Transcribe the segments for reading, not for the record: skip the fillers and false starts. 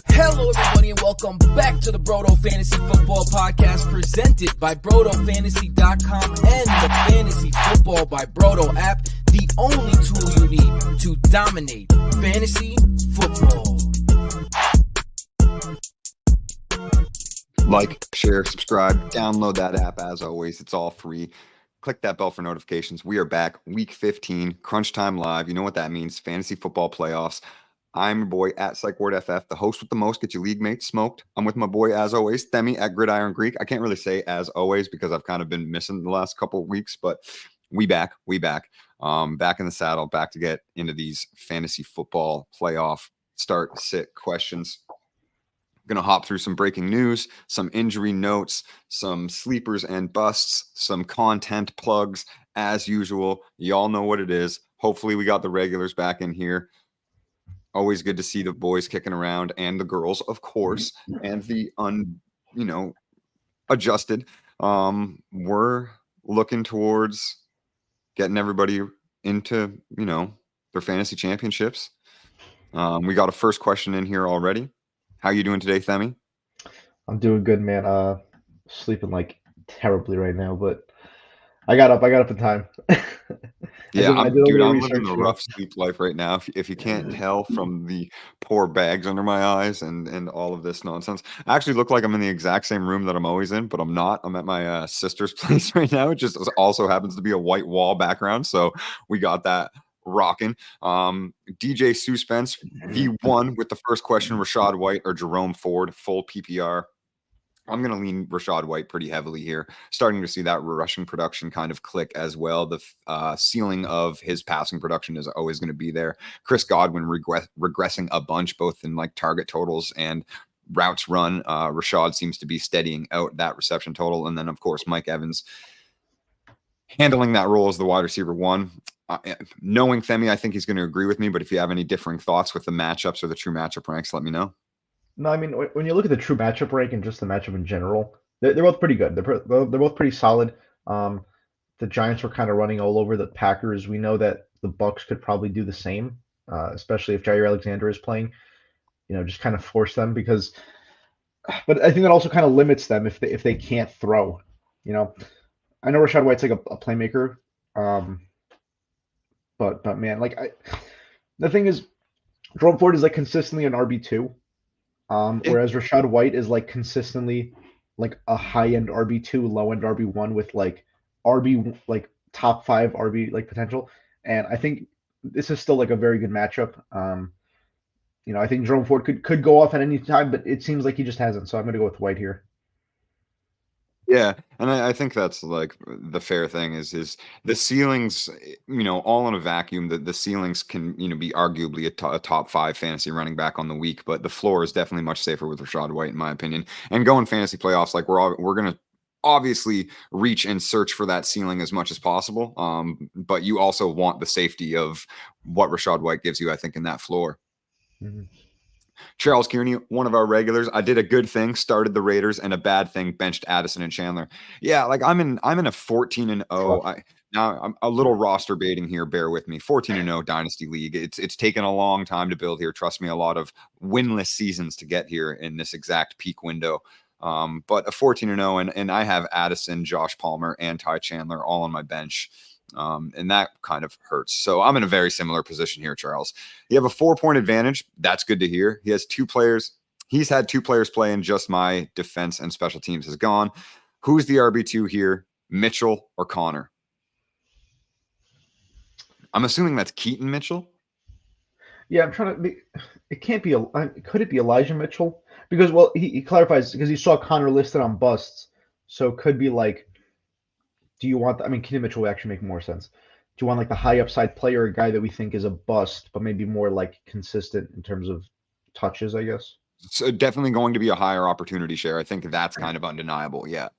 Hello, everybody, and welcome back to the Broto Fantasy Football Podcast presented by BrotoFantasy.com and the Fantasy Football by Broto app, the only tool you need to dominate fantasy football. Like, share, subscribe, download that app. As always, it's all free. Click that bell for notifications. We are back, week 15, Crunch Time Live. You know what that means, fantasy football playoffs. I'm your boy at PsychWardFF, the host with the most, get your league mates smoked. I'm with my boy, as always, Themi at Gridiron Greek. I can't really say as always because I've kind of been missing the last couple of weeks, but we back. Back in the saddle, back to get into these fantasy football playoff start, sit questions. Going to hop through some breaking news, some injury notes, some sleepers and busts, some content plugs, as usual. Y'all know what it is. Hopefully we got the regulars back in here. Always good to see the boys kicking around and the girls, of course, and the adjusted. We're looking towards getting everybody into, their fantasy championships. We got a first question in here already. How you doing today, Themi? I'm doing good, man. Sleeping like terribly right now, but I got up in time. I'm living a rough sleep life right now. If you can't tell from the poor bags under my eyes and all of this nonsense, I actually look like I'm in the exact same room that I'm always in, but I'm not. I'm at my sister's place right now. It just also happens to be a white wall background, so we got that rocking. DJ Suspense V1 with the first question: Rachaad White or Jerome Ford, full PPR. I'm going to lean Rachaad White pretty heavily here. Starting to see that rushing production kind of click as well. The ceiling of his passing production is always going to be there. Chris Godwin regressing a bunch, both in like target totals and routes run. Rachaad seems to be steadying out that reception total. And then, of course, Mike Evans handling that role as the wide receiver one. Knowing Themi, I think he's going to agree with me. But if you have any differing thoughts with the matchups or the true matchup ranks, let me know. No, I mean, when you look at the true matchup rank and just the matchup in general, they're both pretty good. They're both pretty solid. The Giants were kind of running all over the Packers. We know that the Bucs could probably do the same, especially if Jair Alexander is playing. Just kind of force them because. But I think that also kind of limits them if they can't throw. I know Rachaad White's like a playmaker, but man, the thing is, Jerome Ford is like consistently an RB2. Whereas Rachaad White is like consistently like a high-end RB2, low-end RB1 with like RB like top 5 RB like potential. And I think this is still like a very good matchup. I think Jerome Ford could go off at any time, but it seems like he just hasn't. So I'm gonna go with White here. Yeah, and I think that's like the fair thing is the ceilings, all in a vacuum. The ceilings can, be arguably a top 5 fantasy running back on the week, but the floor is definitely much safer with Rachaad White, in my opinion. And going fantasy playoffs, like we're gonna obviously reach and search for that ceiling as much as possible. But you also want the safety of what Rachaad White gives you, I think, in that floor. Mm-hmm. Charles Kearney, one of our regulars. I did a good thing, started the Raiders, and a bad thing, benched Addison and Chandler. Yeah, like I'm in a 14-0. Now I'm a little roster baiting here. Bear with me. 14-0 dynasty league. It's taken a long time to build here. Trust me, a lot of winless seasons to get here in this exact peak window. But a 14-0, and I have Addison, Josh Palmer, and Ty Chandler all on my bench. And that kind of hurts. So I'm in a very similar position here, Charles. You have a 4-point advantage. That's good to hear. He has 2 players. He's had 2 players play, and just my defense and special teams has gone. Who's the RB2 here, Mitchell or Connor? I'm assuming that's Keaton Mitchell. Yeah, I'm trying to. It can't be. Could it be Elijah Mitchell? Because he clarifies because he saw Connor listed on busts, so it could be like. Do you want? Keaton Mitchell would actually make more sense. Do you want like the high upside player, a guy that we think is a bust, but maybe more like consistent in terms of touches, I guess? So definitely going to be a higher opportunity share. I think that's kind of undeniable. Yeah.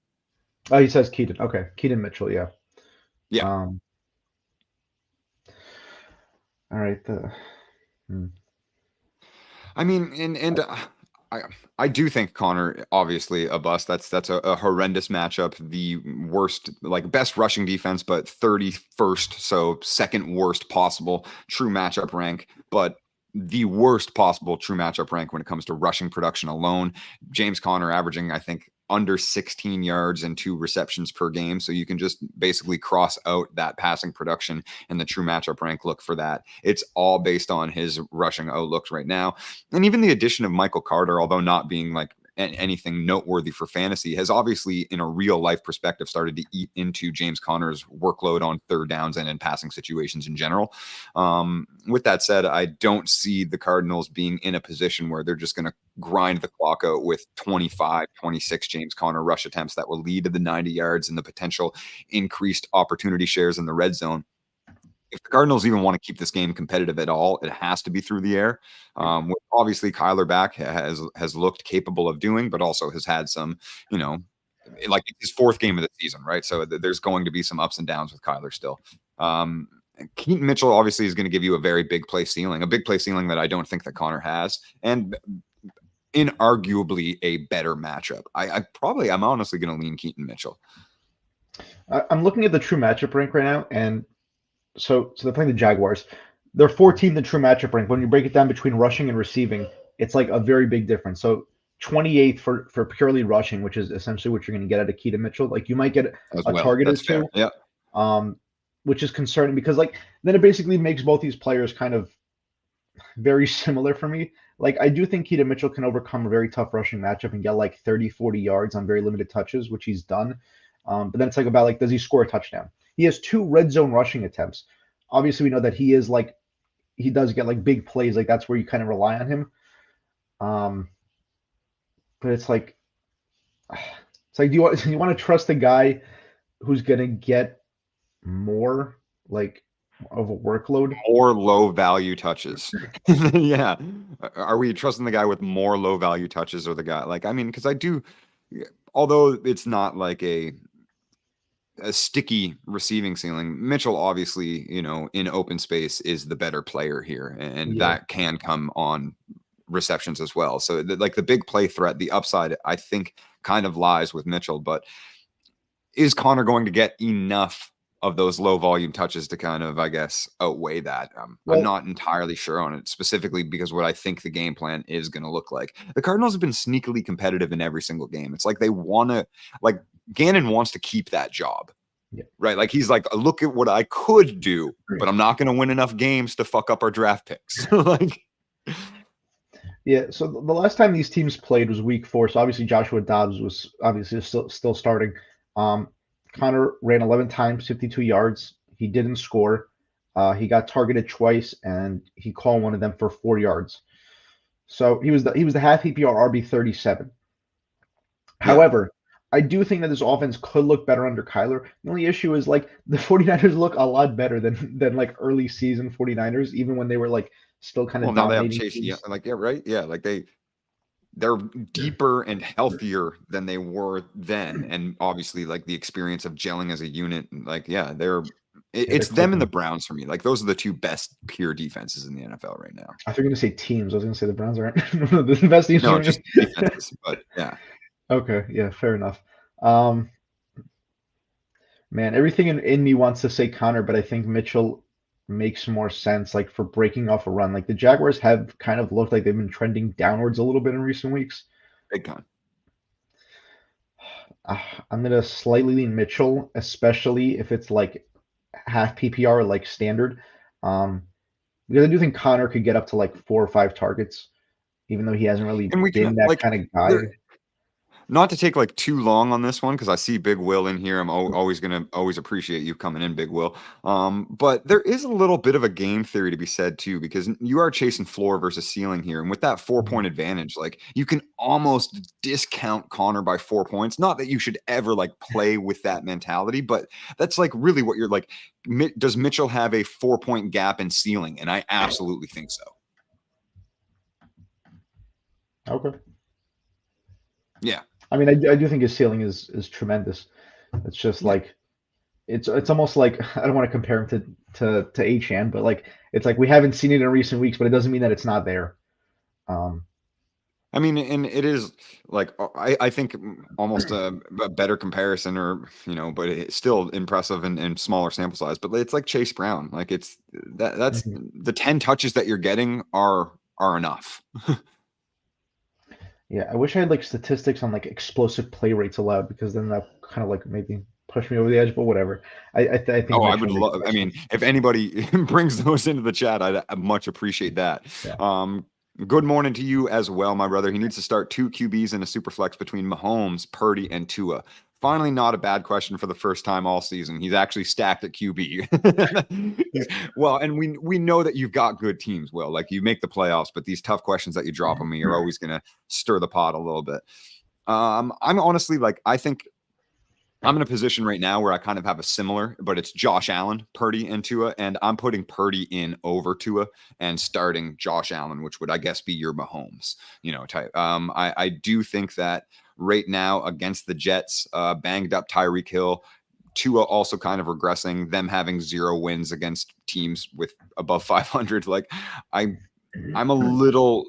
Oh, he says Keaton. Okay, Keaton Mitchell. Yeah. Yeah. All right. I do think Connor, obviously a bust. That's a horrendous matchup. The worst, like best rushing defense, but 31st, so second worst possible true matchup rank. But the worst possible true matchup rank when it comes to rushing production alone. James Conner averaging, I think, under 16 yards and 2 receptions per game. So you can just basically cross out that passing production and the true matchup rank look for that. It's all based on his rushing outlooks right now. And even the addition of Michael Carter, although not being like anything noteworthy for fantasy, has obviously in a real life perspective started to eat into James Conner's workload on third downs and in passing situations in general. With that said, I don't see the Cardinals being in a position where they're just going to grind the clock out with 25, 26 James Conner rush attempts that will lead to the 90 yards and the potential increased opportunity shares in the red zone. If the Cardinals even want to keep this game competitive at all, it has to be through the air. Which obviously Kyler back has looked capable of doing, but also has had some, like his 4th game of the season, right? So there's going to be some ups and downs with Kyler still. Keaton Mitchell obviously is going to give you a very big play ceiling that I don't think that Conner has, and inarguably a better matchup. I'm honestly going to lean Keaton Mitchell. I'm looking at the true matchup rank right now, and so they're playing the Jaguars. They're 14th in true matchup rank. When you break it down between rushing and receiving, it's like a very big difference. So 28th for purely rushing, which is essentially what you're going to get out of Keaton Mitchell. Like you might get a target or two, which is concerning because like then it basically makes both these players kind of very similar for me. Like I do think Keaton Mitchell can overcome a very tough rushing matchup and get like 30, 40 yards on very limited touches, which he's done. But then it's like about like, does he score a touchdown? He has 2 red zone rushing attempts. Obviously, we know that he does get like big plays. Like that's where you kind of rely on him. But it's like, do you want to trust a guy who's gonna get more like of a workload, more low value touches? Yeah, are we trusting the guy with more low value touches or the guy like because I do, although it's not like a sticky receiving ceiling, Mitchell obviously, in open space is the better player here, and that can come on receptions as well. So like the big play threat, the upside, I think kind of lies with Mitchell, but is Conner going to get enough of those low volume touches to kind of, I guess, outweigh that? I'm not entirely sure on it, specifically because what I think the game plan is going to look like. The Cardinals have been sneakily competitive in every single game. It's like they want to, like Gannon wants to keep that job, right? Like he's like, look at what I could do, but I'm not going to win enough games to fuck up our draft picks. Like, yeah. So the last time these teams played was week 4. So obviously Joshua Dobbs was obviously still starting. Conner ran 11 times, 52 yards. He didn't score. He got targeted twice, and he called one of them for 4 yards. So he was the half PPR RB 37. However, I do think that this offense could look better under Kyler. The only issue is like the 49ers look a lot better than like early season 49ers, even when they were like still kind of dominating. Now they have Chase, like they're deeper and healthier than they were then, and obviously like the experience of gelling as a unit, like it's them and the Browns for me. Like those are the 2 best pure defenses in the NFL right now. I think you're gonna say teams. I was gonna say the Browns aren't the best teams. No, just defenses, but yeah. Okay, yeah, fair enough. Man, everything in me wants to say Conner, but I think Mitchell makes more sense, like for breaking off a run. Like the Jaguars have kind of looked like they've been trending downwards a little bit in recent weeks. Big time. I'm gonna slightly lean Mitchell, especially if it's like half PPR, like standard. Because I do think Conner could get up to like 4 or 5 targets, even though he hasn't really been that kind of guy. Not to take like too long on this one, because I see Big Will in here. I'm always appreciate you coming in, Big Will. But there is a little bit of a game theory to be said too, because you are chasing floor versus ceiling here, and with that 4-point advantage, like you can almost discount Conner by 4 points. Not that you should ever like play with that mentality, but that's like really what you're like. Does Mitchell have a 4-point gap in ceiling? And I absolutely think so. Okay. Yeah. I mean, I do think his ceiling is tremendous. It's just like it's almost like I don't want to compare him to Achane, but like it's like we haven't seen it in recent weeks, but it doesn't mean that it's not there. I mean, and it is like I think almost a better comparison, or but it's still impressive in smaller sample size. But it's like Chase Brown. Like that's Mhm. the 10 touches that you're getting are enough. Yeah, I wish I had like statistics on like explosive play rates allowed, because then that kind of like maybe push me over the edge. But whatever. I think Oh, I would eventually love. I mean, if anybody brings those into the chat, I'd much appreciate that. Yeah. Good morning to you as well, my brother. He needs to start 2 QBs in a super flex between Mahomes, Purdy, and Tua. Finally, not a bad question for the first time all season. He's actually stacked at QB. Well, and we know that you've got good teams. Well, like you make the playoffs, but these tough questions that you drop on me are always going to stir the pot a little bit. I'm honestly like, I think I'm in a position right now where I kind of have a similar, but it's Josh Allen, Purdy, and Tua, and I'm putting Purdy in over Tua and starting Josh Allen, which would, I guess, be your Mahomes, type. I do think that right now against the Jets, banged up Tyreek Hill, Tua also kind of regressing, them having 0 wins against teams with above 500. Like I'm a little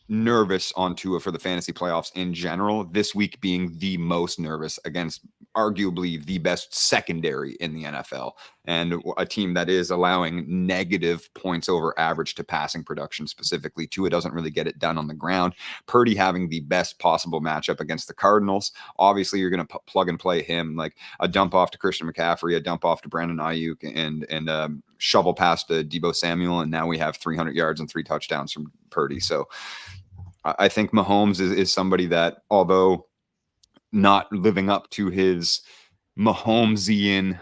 nervous on Tua for the fantasy playoffs in general, this week being the most nervous against arguably the best secondary in the NFL, and a team that is allowing negative points over average to passing production specifically. Tua doesn't really get it done on the ground. Purdy having the best possible matchup against the Cardinals. Obviously, you're going to plug and play him, like a dump off to Christian McCaffrey, a dump off to Brandon Ayuk, and shovel past to Deebo Samuel, and now we have 300 yards and 3 touchdowns from Purdy. So I think Mahomes is somebody that, although not living up to his Mahomesian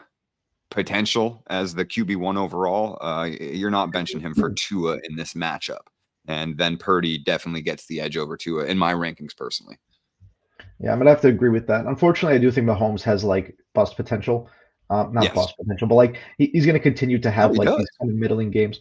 potential as the QB1 overall, you're not benching him for Tua in this matchup. And then Purdy definitely gets the edge over Tua in my rankings personally. Yeah, I'm gonna have to agree with that. Unfortunately, I do think Mahomes has like bust potential. Not Yes. bust potential, but like he's gonna continue to have he like does. these kind of middling games.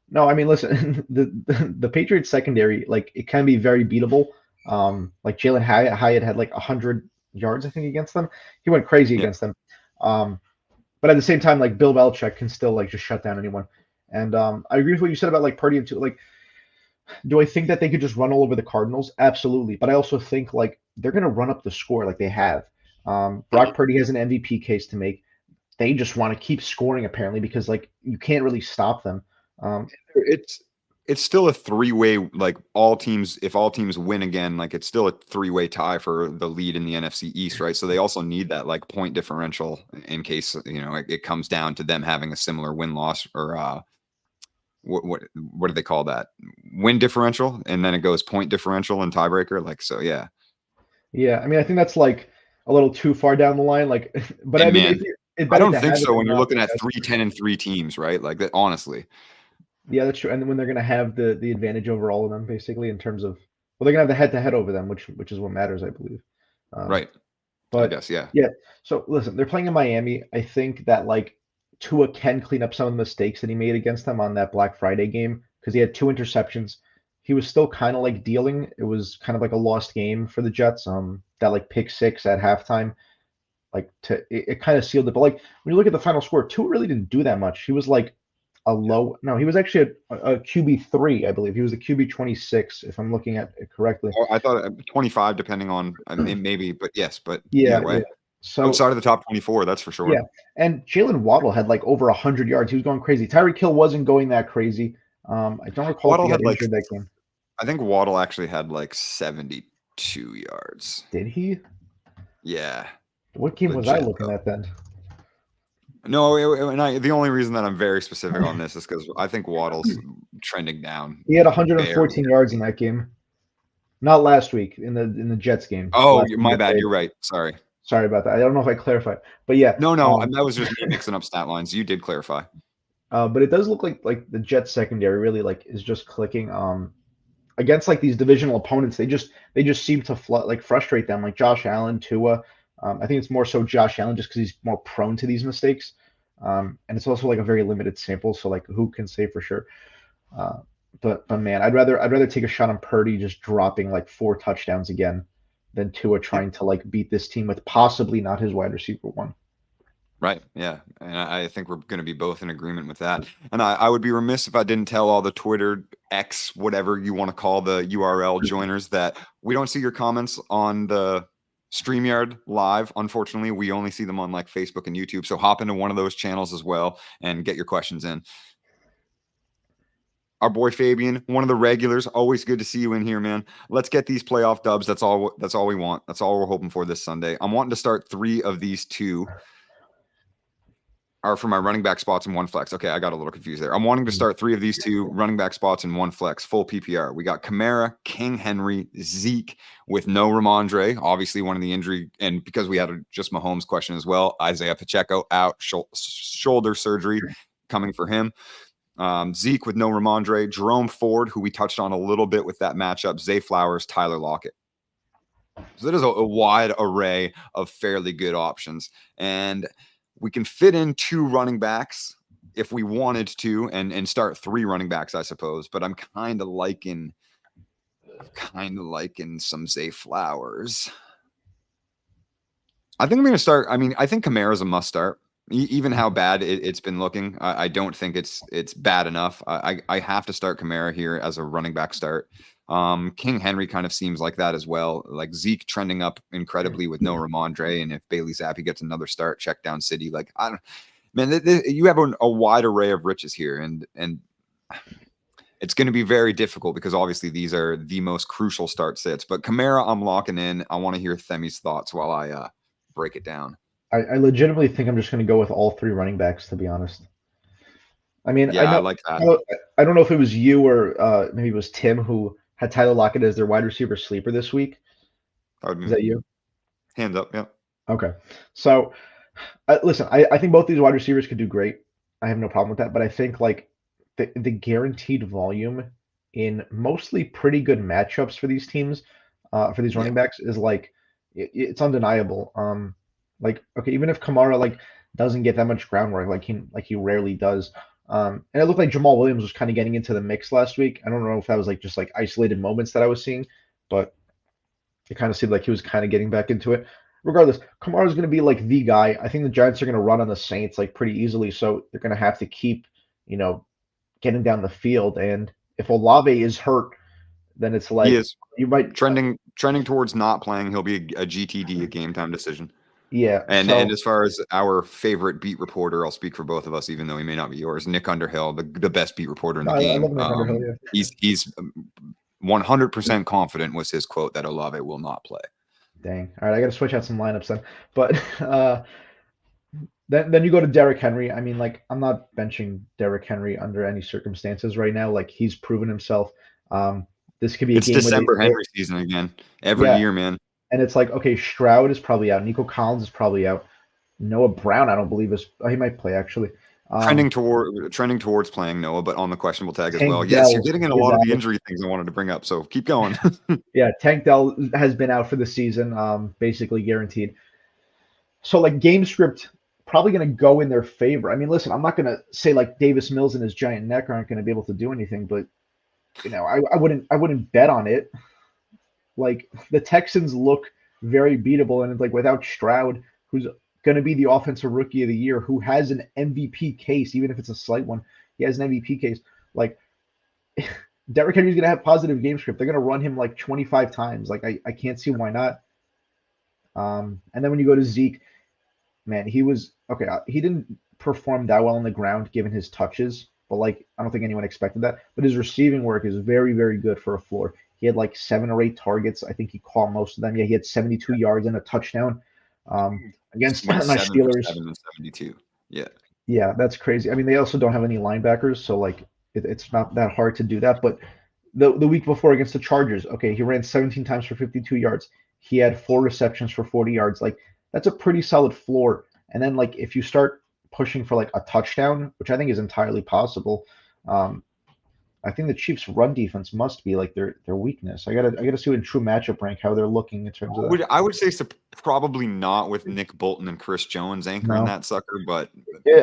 No, I mean, listen, the Patriots secondary, like it can be very beatable. Like Jalen Hyatt had like 100 yards, I think, against them. He went crazy Yeah. against them. But at the same time, like Bill Belichick can still like just shut down anyone. And I agree with what you said about like Purdy and Tua. Like, do I think that they could just run all over the Cardinals? Absolutely. But I also think like they're going to run up the score like they have. Brock Purdy has an MVP case to make. They just want to keep scoring apparently, because like you can't really stop them. It's still a 3-way, like if all teams win again, like it's still a 3-way tie for the lead in the NFC East, right? So they also need that like point differential in case it comes down to them having a similar win-loss, or what do they call that? Win differential, and then it goes point differential and tiebreaker. Like, so yeah. Yeah, I mean, I think that's like a little too far down the line. Like, but I mean, Man, it's I better don't to think have it so than when you're not, looking like, at that's 3-10-3 teams, right? Like that, honestly. Yeah, that's true. And when they're going to have the advantage over all of them, basically, in terms of, well, they're going to have the head-to-head over them, which is what matters, I believe. Right. I But guess, yeah. yeah, so listen, they're playing in Miami. I think that like Tua can clean up some of the mistakes that he made against them on that Black Friday game, because he had 2 interceptions. He was still kind of like dealing. It was kind of like a lost game for the Jets. That like pick six at halftime, like it kind of sealed it. But like when you look at the final score, Tua really didn't do that much. He was like no, he was actually a QB3, I believe. He was the QB 26, if I'm looking at it correctly. I thought 25, depending on, I mean, maybe, but yes, but Yeah, either way. yeah. So Outside of the top 24, that's for sure. yeah, and Jalen Waddle had like over 100 yards. He was going crazy. Tyreek Hill wasn't going that crazy. I don't recall if he got injured that game. I think Waddle actually had like 72 yards. Did he? Yeah. What game was I looking at then? No, the only reason that I'm very specific on this is because I think Waddle's trending down. He had 114 yards in that game. Not last week in the Jets game. Oh, my bad. You're right. Sorry about that. I don't know if I clarified, but yeah. No, that was just me mixing up stat lines. You did clarify. But it does look like the Jets secondary really like is just clicking. Against like these divisional opponents, they just seem to frustrate them. Like Josh Allen, Tua. I think it's more so Josh Allen just because he's more prone to these mistakes. And it's also like a very limited sample, so like who can say for sure? But man, I'd rather take a shot on Purdy just dropping like 4 touchdowns again than Tua trying to like beat this team with possibly not his wide receiver one. Right. Yeah. And I think we're going to be both in agreement with that. And I would be remiss if I didn't tell all the Twitter, X, whatever you want to call the URL joiners, that we don't see your comments on the StreamYard live. Unfortunately, we only see them on like Facebook and YouTube. So hop into one of those channels as well and get your questions in. Our boy Fabian, one of the regulars, always good to see you in here, man. Let's get these playoff dubs. That's all we want. That's all we're hoping for this Sunday. I'm wanting to start 3 of these 2 are for my running back spots in one flex. Okay, I got a little confused there. I'm wanting to start 3 of these 2 running back spots in one flex, full PPR. We got Kamara, King Henry, Zeke with no Ramondre, obviously one of the injury, and because we had just Mahomes question as well, Isaiah Pacheco out, shoulder surgery coming for him. Zeke with no Ramondre, Jerome Ford, who we touched on a little bit with that matchup, Zay Flowers, Tyler Lockett. So that is a wide array of fairly good options. And we can fit in 2 running backs if we wanted to and start 3 running backs, I suppose. But I'm kind of liking some Zay Flowers. I think I'm going to start. I mean, I think Kamara's a must start. Even how bad it's been looking, I don't think it's bad enough. I have to start Kamara here as a running back start. King Henry kind of seems like that as well. Like Zeke trending up incredibly with no Ramondre, and if Bailey Zappi gets another start, check down City. Like you have a wide array of riches here, and it's going to be very difficult because obviously these are the most crucial start sits. But Kamara, I'm locking in. I want to hear Themi's thoughts while I break it down. I legitimately think I'm just going to go with all 3 running backs, to be honest. I mean, yeah, I like that. I don't know if it was you or maybe it was Tim who had Tyler Lockett as their wide receiver sleeper this week. Is that you? Hands up, yeah. Okay. So, listen, I think both these wide receivers could do great. I have no problem with that. But I think like the guaranteed volume in mostly pretty good matchups for these teams, for these running backs, is like it's undeniable. Like, okay, even if Kamara like doesn't get that much groundwork, like he rarely does. And it looked like Jamal Williams was kind of getting into the mix last week. I don't know if that was like just like isolated moments that I was seeing, but it kind of seemed like he was kind of getting back into it. Regardless, Kamara's going to be like the guy. I think the Giants are going to run on the Saints like pretty easily, so they're going to have to keep, getting down the field. And if Olave is hurt, then it's like you might trending towards not playing. He'll be a GTD, a game time decision. Yeah. And as far as our favorite beat reporter, I'll speak for both of us, even though he may not be yours, Nick Underhill, the best beat reporter in the game. I love Nick Underhill, yeah. He's 100% confident was his quote that Olave will not play. Dang. All right, I got to switch out some lineups then. But then you go to Derrick Henry. I mean, like, I'm not benching Derrick Henry under any circumstances right now. Like, he's proven himself. This could be a game. It's December Henry season again. Every year, man. And it's like, okay, Stroud is probably out. Nico Collins is probably out. Noah Brown, I don't believe is. Oh, he might play actually. Trending towards playing Noah, but on the questionable tag as well. Yes, you're getting in a lot of the injury things I wanted to bring up. So keep going. Yeah, Tank Dell has been out for the season, basically guaranteed. So like game script probably going to go in their favor. I mean, listen, I'm not going to say like Davis Mills and his giant neck aren't going to be able to do anything, but I wouldn't bet on it. Like the Texans look very beatable, and it's like without Stroud, who's going to be the offensive rookie of the year, who has an MVP case, even if it's a slight one, he has an MVP case. Like Derrick Henry's going to have positive game script. They're going to run him like 25 times. Like I can't see why not. And then when you go to Zeke, man, he was okay. He didn't perform that well on the ground given his touches, but like I don't think anyone expected that. But his receiving work is very, very good for a floor. He had like 7 or 8 targets. I think he caught most of them. Yeah, he had 72 yards and a touchdown against my Steelers. 72. Yeah. Yeah, that's crazy. I mean, they also don't have any linebackers, so like it's not that hard to do that. But the week before against the Chargers, okay, he ran 17 times for 52 yards. He had 4 receptions for 40 yards. Like that's a pretty solid floor. And then like if you start pushing for like a touchdown, which I think is entirely possible, I think the Chiefs' run defense must be like their weakness. I gotta see in true matchup rank how they're looking in terms of that. I would say probably not with Nick Bolton and Chris Jones anchoring that sucker, but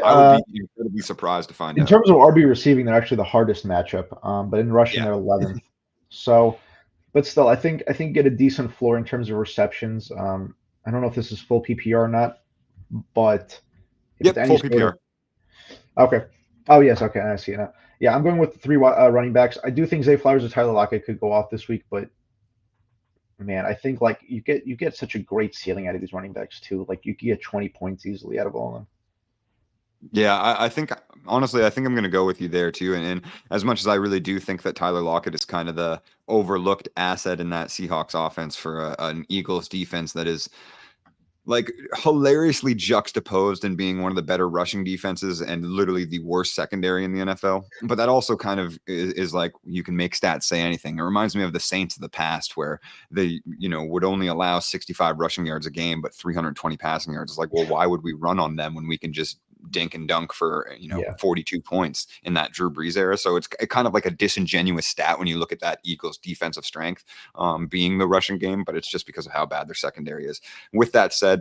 I would be incredibly surprised to find out. In terms of RB receiving, they're actually the hardest matchup. But in rushing, they're 11th. So, but still, I think get a decent floor in terms of receptions. I don't know if this is full PPR or not, but If it's Yep, any full sort PPR. of okay. Oh yes, okay, I see it now. Yeah, I'm going with the three running backs. I do think Zay Flowers or Tyler Lockett could go off this week, but man, I think like you get such a great ceiling out of these running backs too. Like you can get 20 points easily out of all of them. Yeah, I think honestly, I think I'm going to go with you there too. And as much as I really do think that Tyler Lockett is kind of the overlooked asset in that Seahawks offense for an Eagles defense that is like hilariously juxtaposed in being one of the better rushing defenses and literally the worst secondary in the NFL. But that also kind of is like you can make stats say anything. It reminds me of the Saints of the past where they, would only allow 65 rushing yards a game, but 320 passing yards. It's like, well, why would we run on them when we can just dink and dunk for, Yeah. 42 points in that Drew Brees era? So it's kind of like a disingenuous stat when you look at that Eagles defensive strength being the rushing game, but it's just because of how bad their secondary is. With that said,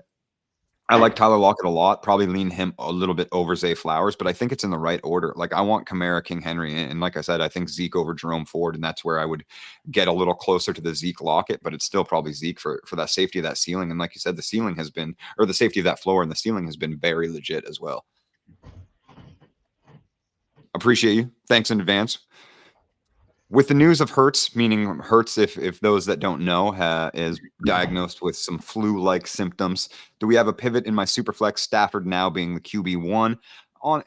I like Tyler Lockett a lot, probably lean him a little bit over Zay Flowers, but I think it's in the right order. Like I want Kamara, King Henry, and like I said, I think Zeke over Jerome Ford, and that's where I would get a little closer to the Zeke Lockett, but it's still probably Zeke for that safety of that ceiling. And like you said, the ceiling has been, or the safety of that floor and the ceiling has been very legit as well. Appreciate you. Thanks in advance. With the news of Hurts, meaning Hurts, if those that don't know, is diagnosed with some flu-like symptoms, do we have a pivot in my Superflex? Stafford now being the QB1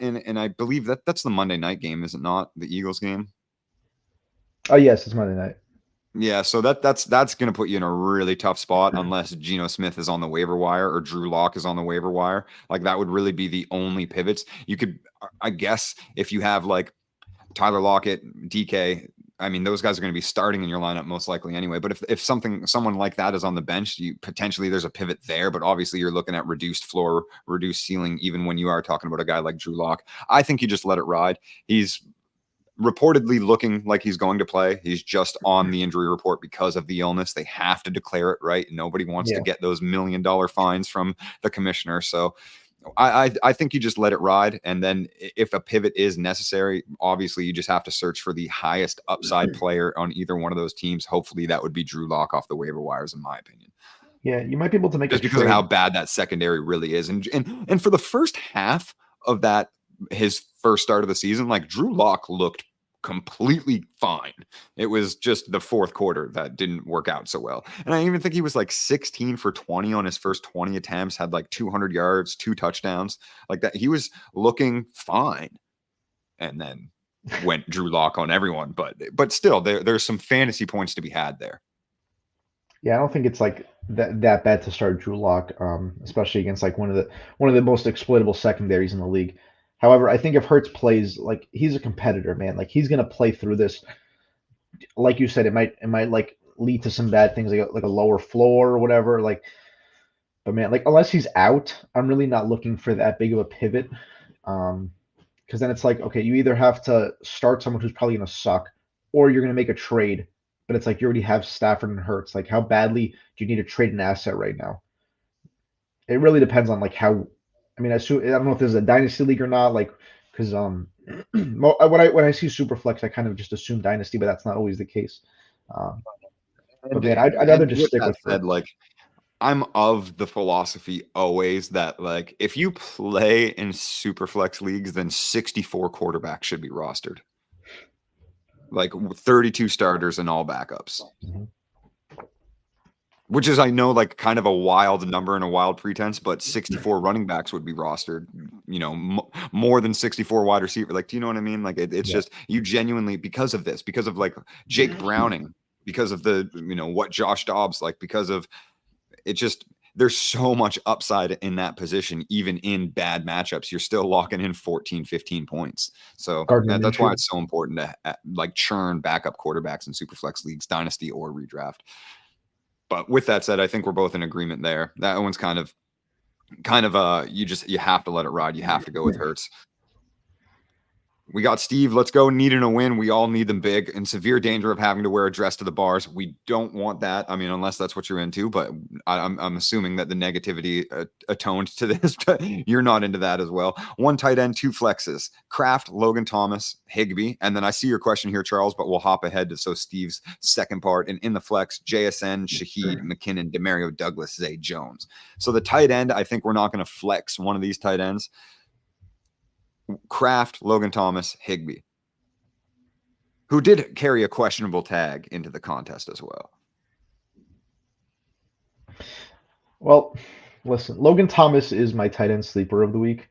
and I believe that's the Monday night game, is it not? The Eagles game. Oh yes, it's Monday night. Yeah, so that's going to put you in a really tough spot unless Geno Smith is on the waiver wire or Drew Lock is on the waiver wire. Like that would really be the only pivots you could. I guess if you have like Tyler Lockett, DK. I mean, those guys are going to be starting in your lineup most likely anyway. But if someone like that is on the bench, you potentially there's a pivot there. But obviously, you're looking at reduced floor, reduced ceiling, even when you are talking about a guy like Drew Lock. I think you just let it ride. He's reportedly looking like he's going to play. He's just on the injury report because of the illness. They have to declare it, right? Nobody wants to get those $1 million fines from the commissioner. So I think you just let it ride. And then if a pivot is necessary, obviously you just have to search for the highest upside player on either one of those teams. Hopefully that would be Drew Lock off the waiver wires, in my opinion. Yeah, you might be able to make just because of how bad that secondary really is. And for the first half of that, his first start of the season, like Drew Lock looked completely fine. It was just the fourth quarter that didn't work out so well. And I even think he was like 16 for 20 on his first 20 attempts, had like 200 yards, 2 touchdowns, like that. He was looking fine. And then went Drew Lock on everyone. But still, there's some fantasy points to be had there. Yeah, I don't think it's like that bad to start Drew Lock, especially against like one of the most exploitable secondaries in the league. However, I think if Hurts plays, like he's a competitor, man. Like he's gonna play through this. Like you said, it might like lead to some bad things, like a lower floor or whatever. Like, but man, like unless he's out, I'm really not looking for that big of a pivot. Because then it's like, okay, you either have to start someone who's probably gonna suck, or you're gonna make a trade. But it's like you already have Stafford and Hurts. Like, how badly do you need to trade an asset right now? It really depends on like how. I mean, I don't know if there's a dynasty league or not, like, because when I see Superflex, I kind of just assume dynasty, but that's not always the case. But man, I'd rather just stick with that. Like, I'm of the philosophy always that like if you play in Superflex leagues, then 64 quarterbacks should be rostered, like 32 starters and all backups. Mm-hmm. Which is, I know, like kind of a wild number and a wild pretense, but 64 running backs would be rostered, more than 64 wide receiver. Like, do you know what I mean? Like, it's just, you genuinely, because of this, because of like Jake Browning, because of the, what Josh Dobbs, like, because of it just, there's so much upside in that position, even in bad matchups. You're still locking in 14, 15 points. So that's why it's so important to like churn backup quarterbacks in Superflex leagues, dynasty or redraft. But with that said, I think we're both in agreement there. That one's kind of you have to let it ride. You have to go with Hurts. We got Steve. Let's go. Needing a win. We all need them big. In severe danger of having to wear a dress to the bars. We don't want that. I mean, unless that's what you're into. But I'm assuming that the negativity atoned to this. But you're not into that as well. 1 tight end, 2 flexes. Kraft, Logan Thomas, Higbee. And then I see your question here, Charles, but we'll hop ahead to Steve's second part. And in the flex, JSN, Shaheed, McKinnon, Demario Douglas, Zay Jones. So the tight end, I think we're not going to flex one of these tight ends. Kraft, Logan Thomas, Higbee, who did carry a questionable tag into the contest as well. Well, listen, Logan Thomas is my tight end sleeper of the week.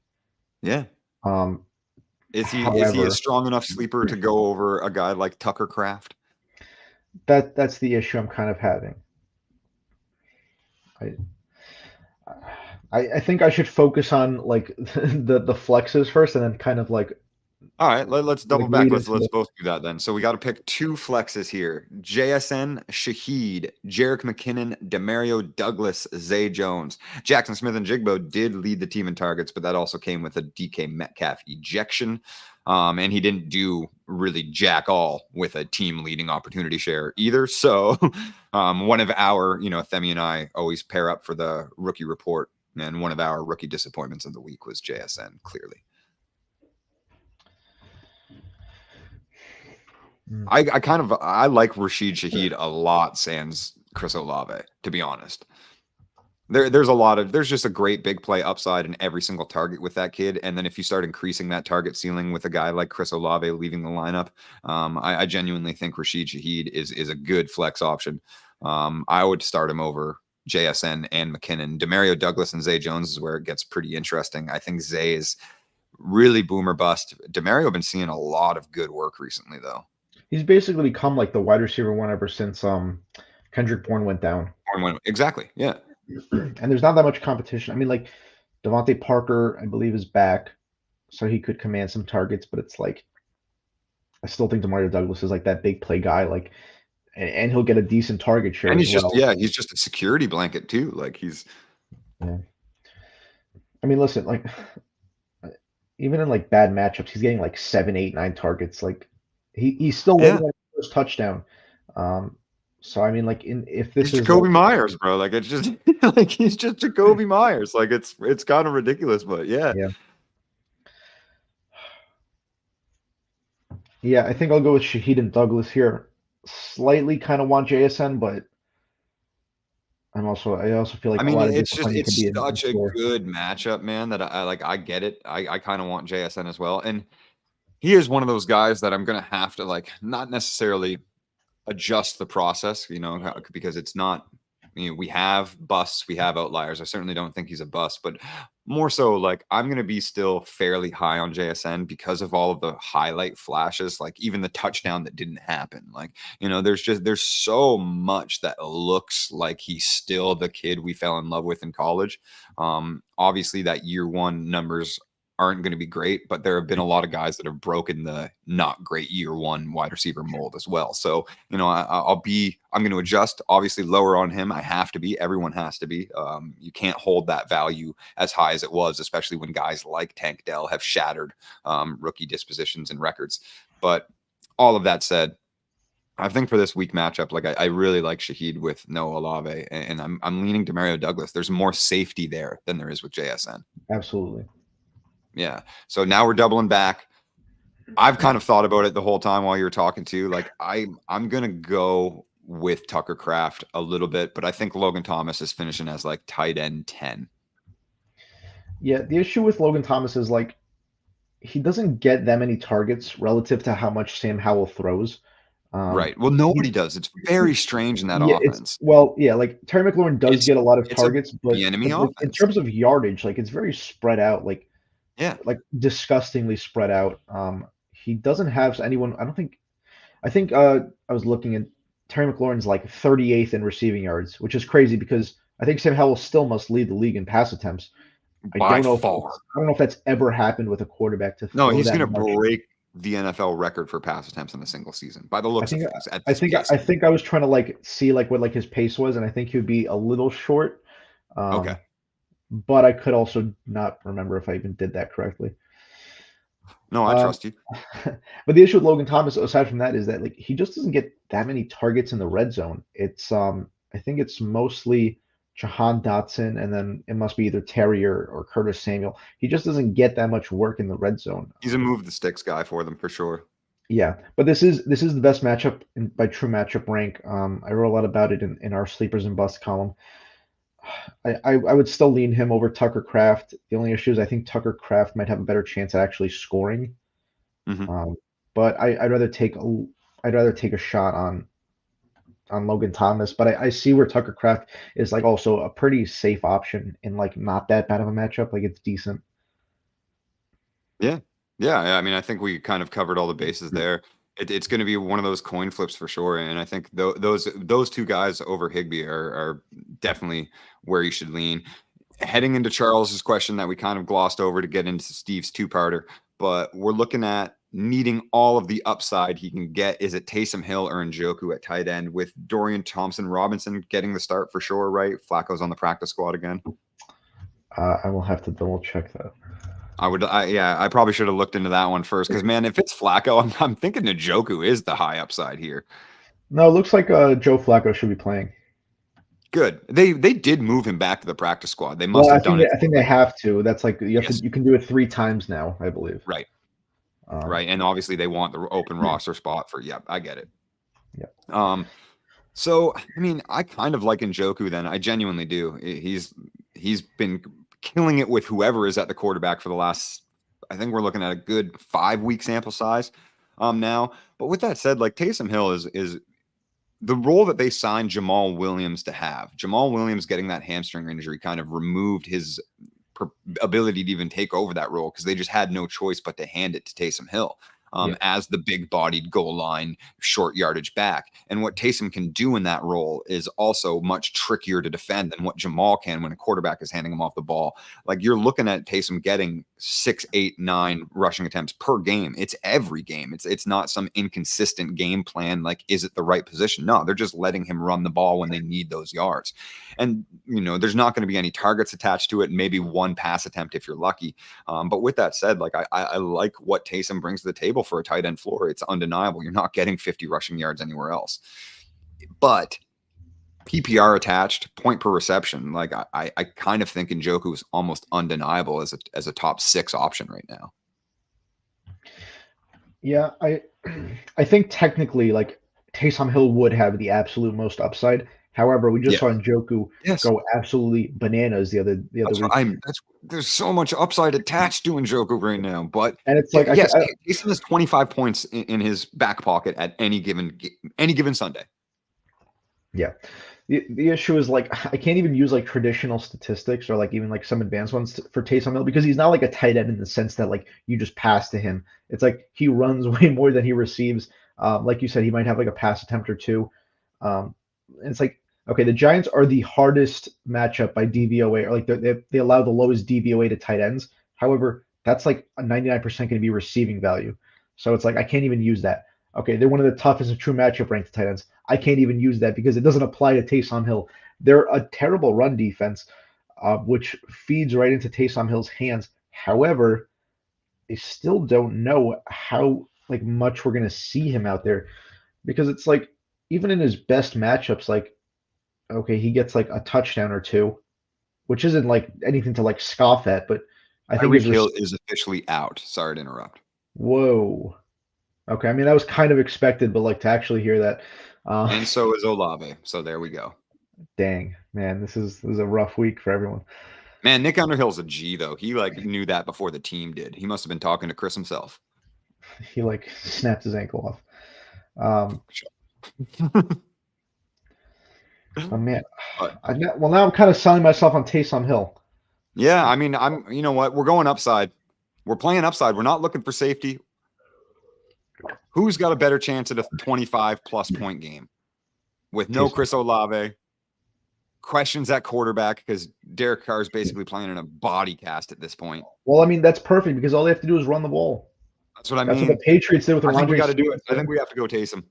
Yeah. Is he a However, strong enough sleeper to go over a guy like Tucker Kraft? that's the issue I'm kind of having. I think I should focus on like the flexes first, and then kind of like. All right, let's double Like, back. lead Let's into both do that then. So we got to pick 2 flexes here: JSN, Shaheed, Jerick McKinnon, Demario Douglas, Zay Jones. Jackson Smith and Jigbo did lead the team in targets, but that also came with a DK Metcalf ejection. And he didn't do really jack all with a team leading opportunity share either. So one of our, Themi and I always pair up for the rookie report. And one of our rookie disappointments of the week was JSN, clearly. I like Rashid Shaheed a lot sans Chris Olave, to be honest. There's just a great big play upside in every single target with that kid. And then if you start increasing that target ceiling with a guy like Chris Olave leaving the lineup, I genuinely think Rashid Shaheed is a good flex option. I would start him over JSN and McKinnon. Demario Douglas and Zay Jones is where it gets pretty interesting. I think Zay is really boomer bust. Demario been seeing a lot of good work recently, though. He's basically become like the wide receiver one ever since Kendrick Bourne went down. Exactly, yeah. And there's not that much competition. I mean, like Devontae Parker, I believe, is back, so he could command some targets. But it's like, I still think Demario Douglas is like that big play guy, like, and he'll get a decent target share. And he's as well. he's just a security blanket too. Like he's. Yeah. I mean, listen, like even in like bad matchups, he's getting like 7, 8, 9 targets. Like he's still waiting on his first touchdown. So I mean, like if this is Jacoby Myers, bro, like it's just like he's just Jacoby Myers. Like it's kind of ridiculous, but yeah. Yeah, I think I'll go with Shaheed and Douglas here. Slightly kind of want JSN, but I also feel like it's such a good matchup, man, that I get it. I kind of want JSN as well. And he is one of those guys that I'm gonna have to like not necessarily adjust the process, because it's not, we have busts, we have outliers. I certainly don't think he's a bust, but more so like I'm going to be still fairly high on JSN because of all of the highlight flashes, like even the touchdown that didn't happen. Like, there's so much that looks like he's still the kid we fell in love with in college. Obviously that year one numbers aren't going to be great, but there have been a lot of guys that have broken the not great year one wide receiver mold as well. So, I'm going to adjust obviously lower on him. I have to be, everyone has to be. You can't hold that value as high as it was, especially when guys like Tank Dell have shattered rookie dispositions and records. But all of that said, I think for this week matchup, like I really like Shaheed with no Olave, and I'm leaning Demario Douglas. There's more safety there than there is with JSN. Absolutely. Yeah. So now we're doubling back. I've kind of thought about it the whole time while you're talking to. Like I'm gonna go with Tucker Kraft a little bit, but I think Logan Thomas is finishing as like tight end 10. Yeah, the issue with Logan Thomas is like he doesn't get that many targets relative to how much Sam Howell throws. Right. Well, nobody does. It's very strange in that offense. Like Terry McLaurin does get a lot of targets, but in terms of yardage, like it's very spread out. Like disgustingly spread out. He doesn't have anyone. I think I was looking at Terry McLaurin's like 38th in receiving yards, which is crazy because I think Sam Howell still must lead the league in pass attempts. I don't know if that's ever happened with a quarterback to throw. No, he's going to break the NFL record for pass attempts in a single season by the looks of things. I think I was trying to like see like what like his pace was, and I think he would be a little short. Okay. But I could also not remember if I even did that correctly. No, I trust you. But the issue with Logan Thomas, aside from that, is that like he just doesn't get that many targets in the red zone. It's I think it's mostly Jahan Dotson, and then it must be either Terry or Curtis Samuel. He just doesn't get that much work in the red zone. He's a move the sticks guy for them for sure. Yeah, but this is the best matchup by true matchup rank. I wrote a lot about it in our sleepers and busts column. I would still lean him over Tucker Kraft. The only issue is I think Tucker Kraft might have a better chance at actually scoring. Mhm. But I'd rather take a shot on Logan Thomas. But I see where Tucker Kraft is like also a pretty safe option in like not that bad of a matchup. Like it's decent. Yeah. Yeah. I mean, I think we kind of covered all the bases there. It's going to be one of those coin flips for sure. And I think those two guys over Higbee are definitely where you should lean. Heading into Charles's question that we kind of glossed over to get into Steve's two-parter, but we're looking at needing all of the upside he can get. Is it Taysom Hill or Njoku at tight end with Dorian Thompson-Robinson getting the start for sure, right? Flacco's on the practice squad again. I will have to double check that. I probably should have looked into that one first because, man, if it's Flacco, I'm thinking Njoku is the high upside here. No, it looks like Joe Flacco should be playing. Good. They did move him back to the practice squad. They must have done it. I think they have to. That's like you can do it 3 times now, I believe. Right. Right. And obviously they want the open roster spot for, I get it. Yeah. So, I mean, I kind of like Njoku then. I genuinely do. He's been killing it with whoever is at the quarterback for the last, I think we're looking at a good 5-week sample size now. But with that said, like Taysom Hill is the role that they signed Jamal Williams to have. Jamal Williams getting that hamstring injury kind of removed his ability to even take over that role because they just had no choice but to hand it to Taysom Hill as the big-bodied goal line, short yardage back. And what Taysom can do in that role is also much trickier to defend than what Jamal can when a quarterback is handing him off the ball. Like you're looking at Taysom getting 6, 8, 9 rushing attempts per game. It's every game. It's not some inconsistent game plan. Like, is it the right position? No, they're just letting him run the ball when they need those yards. And, there's not going to be any targets attached to it. Maybe one pass attempt if you're lucky. But with that said, like I like what Taysom brings to the table for a tight end floor. It's undeniable. You're not getting 50 rushing yards anywhere else. But PPR attached, point per reception, like I kind of think Njoku is almost undeniable as a top 6 option right now. Yeah, I think technically like Taysom Hill would have the absolute most upside. However, we just saw Njoku go absolutely bananas the other week. There's so much upside attached to Njoku right now, but and it's like Taysom has 25 points in his back pocket at any given Sunday. Yeah. The issue is like I can't even use like traditional statistics or like even like some advanced ones for Taysom Hill because he's not like a tight end in the sense that like you just pass to him. It's like he runs way more than he receives. Like you said, he might have like a pass attempt or two. And it's like, okay, the Giants are the hardest matchup by DVOA, or like they allow the lowest DVOA to tight ends. However, that's like a 99% going to be receiving value. So it's like I can't even use that. Okay, they're one of the toughest and true matchup ranked tight ends. I can't even use that because it doesn't apply to Taysom Hill. They're a terrible run defense, which feeds right into Taysom Hill's hands. However, they still don't know how like much we're gonna see him out there, because it's like even in his best matchups, like okay, he gets like a touchdown or two, which isn't like anything to like scoff at. But I think Hill is officially out. Sorry to interrupt. Whoa. Okay, I mean that was kind of expected, but like to actually hear that. And so is Olave. So there we go. Dang, man, this is a rough week for everyone. Man, Nick Underhill's a G though. He like knew that before the team did. He must have been talking to Chris himself. He like snapped his ankle off. Oh man, now I'm kind of selling myself on Taysom Hill. Yeah, I mean, you know what? We're going upside. We're playing upside. We're not looking for safety. Who's got a better chance at a 25-plus point game with no Chris Olave? Questions at quarterback because Derek Carr is basically playing in a body cast at this point. Well, I mean, that's perfect because all they have to do is run the ball. That's what I mean. That's what the Patriots did with Ramondre. I think we got to do it. I think we have to go Taysom.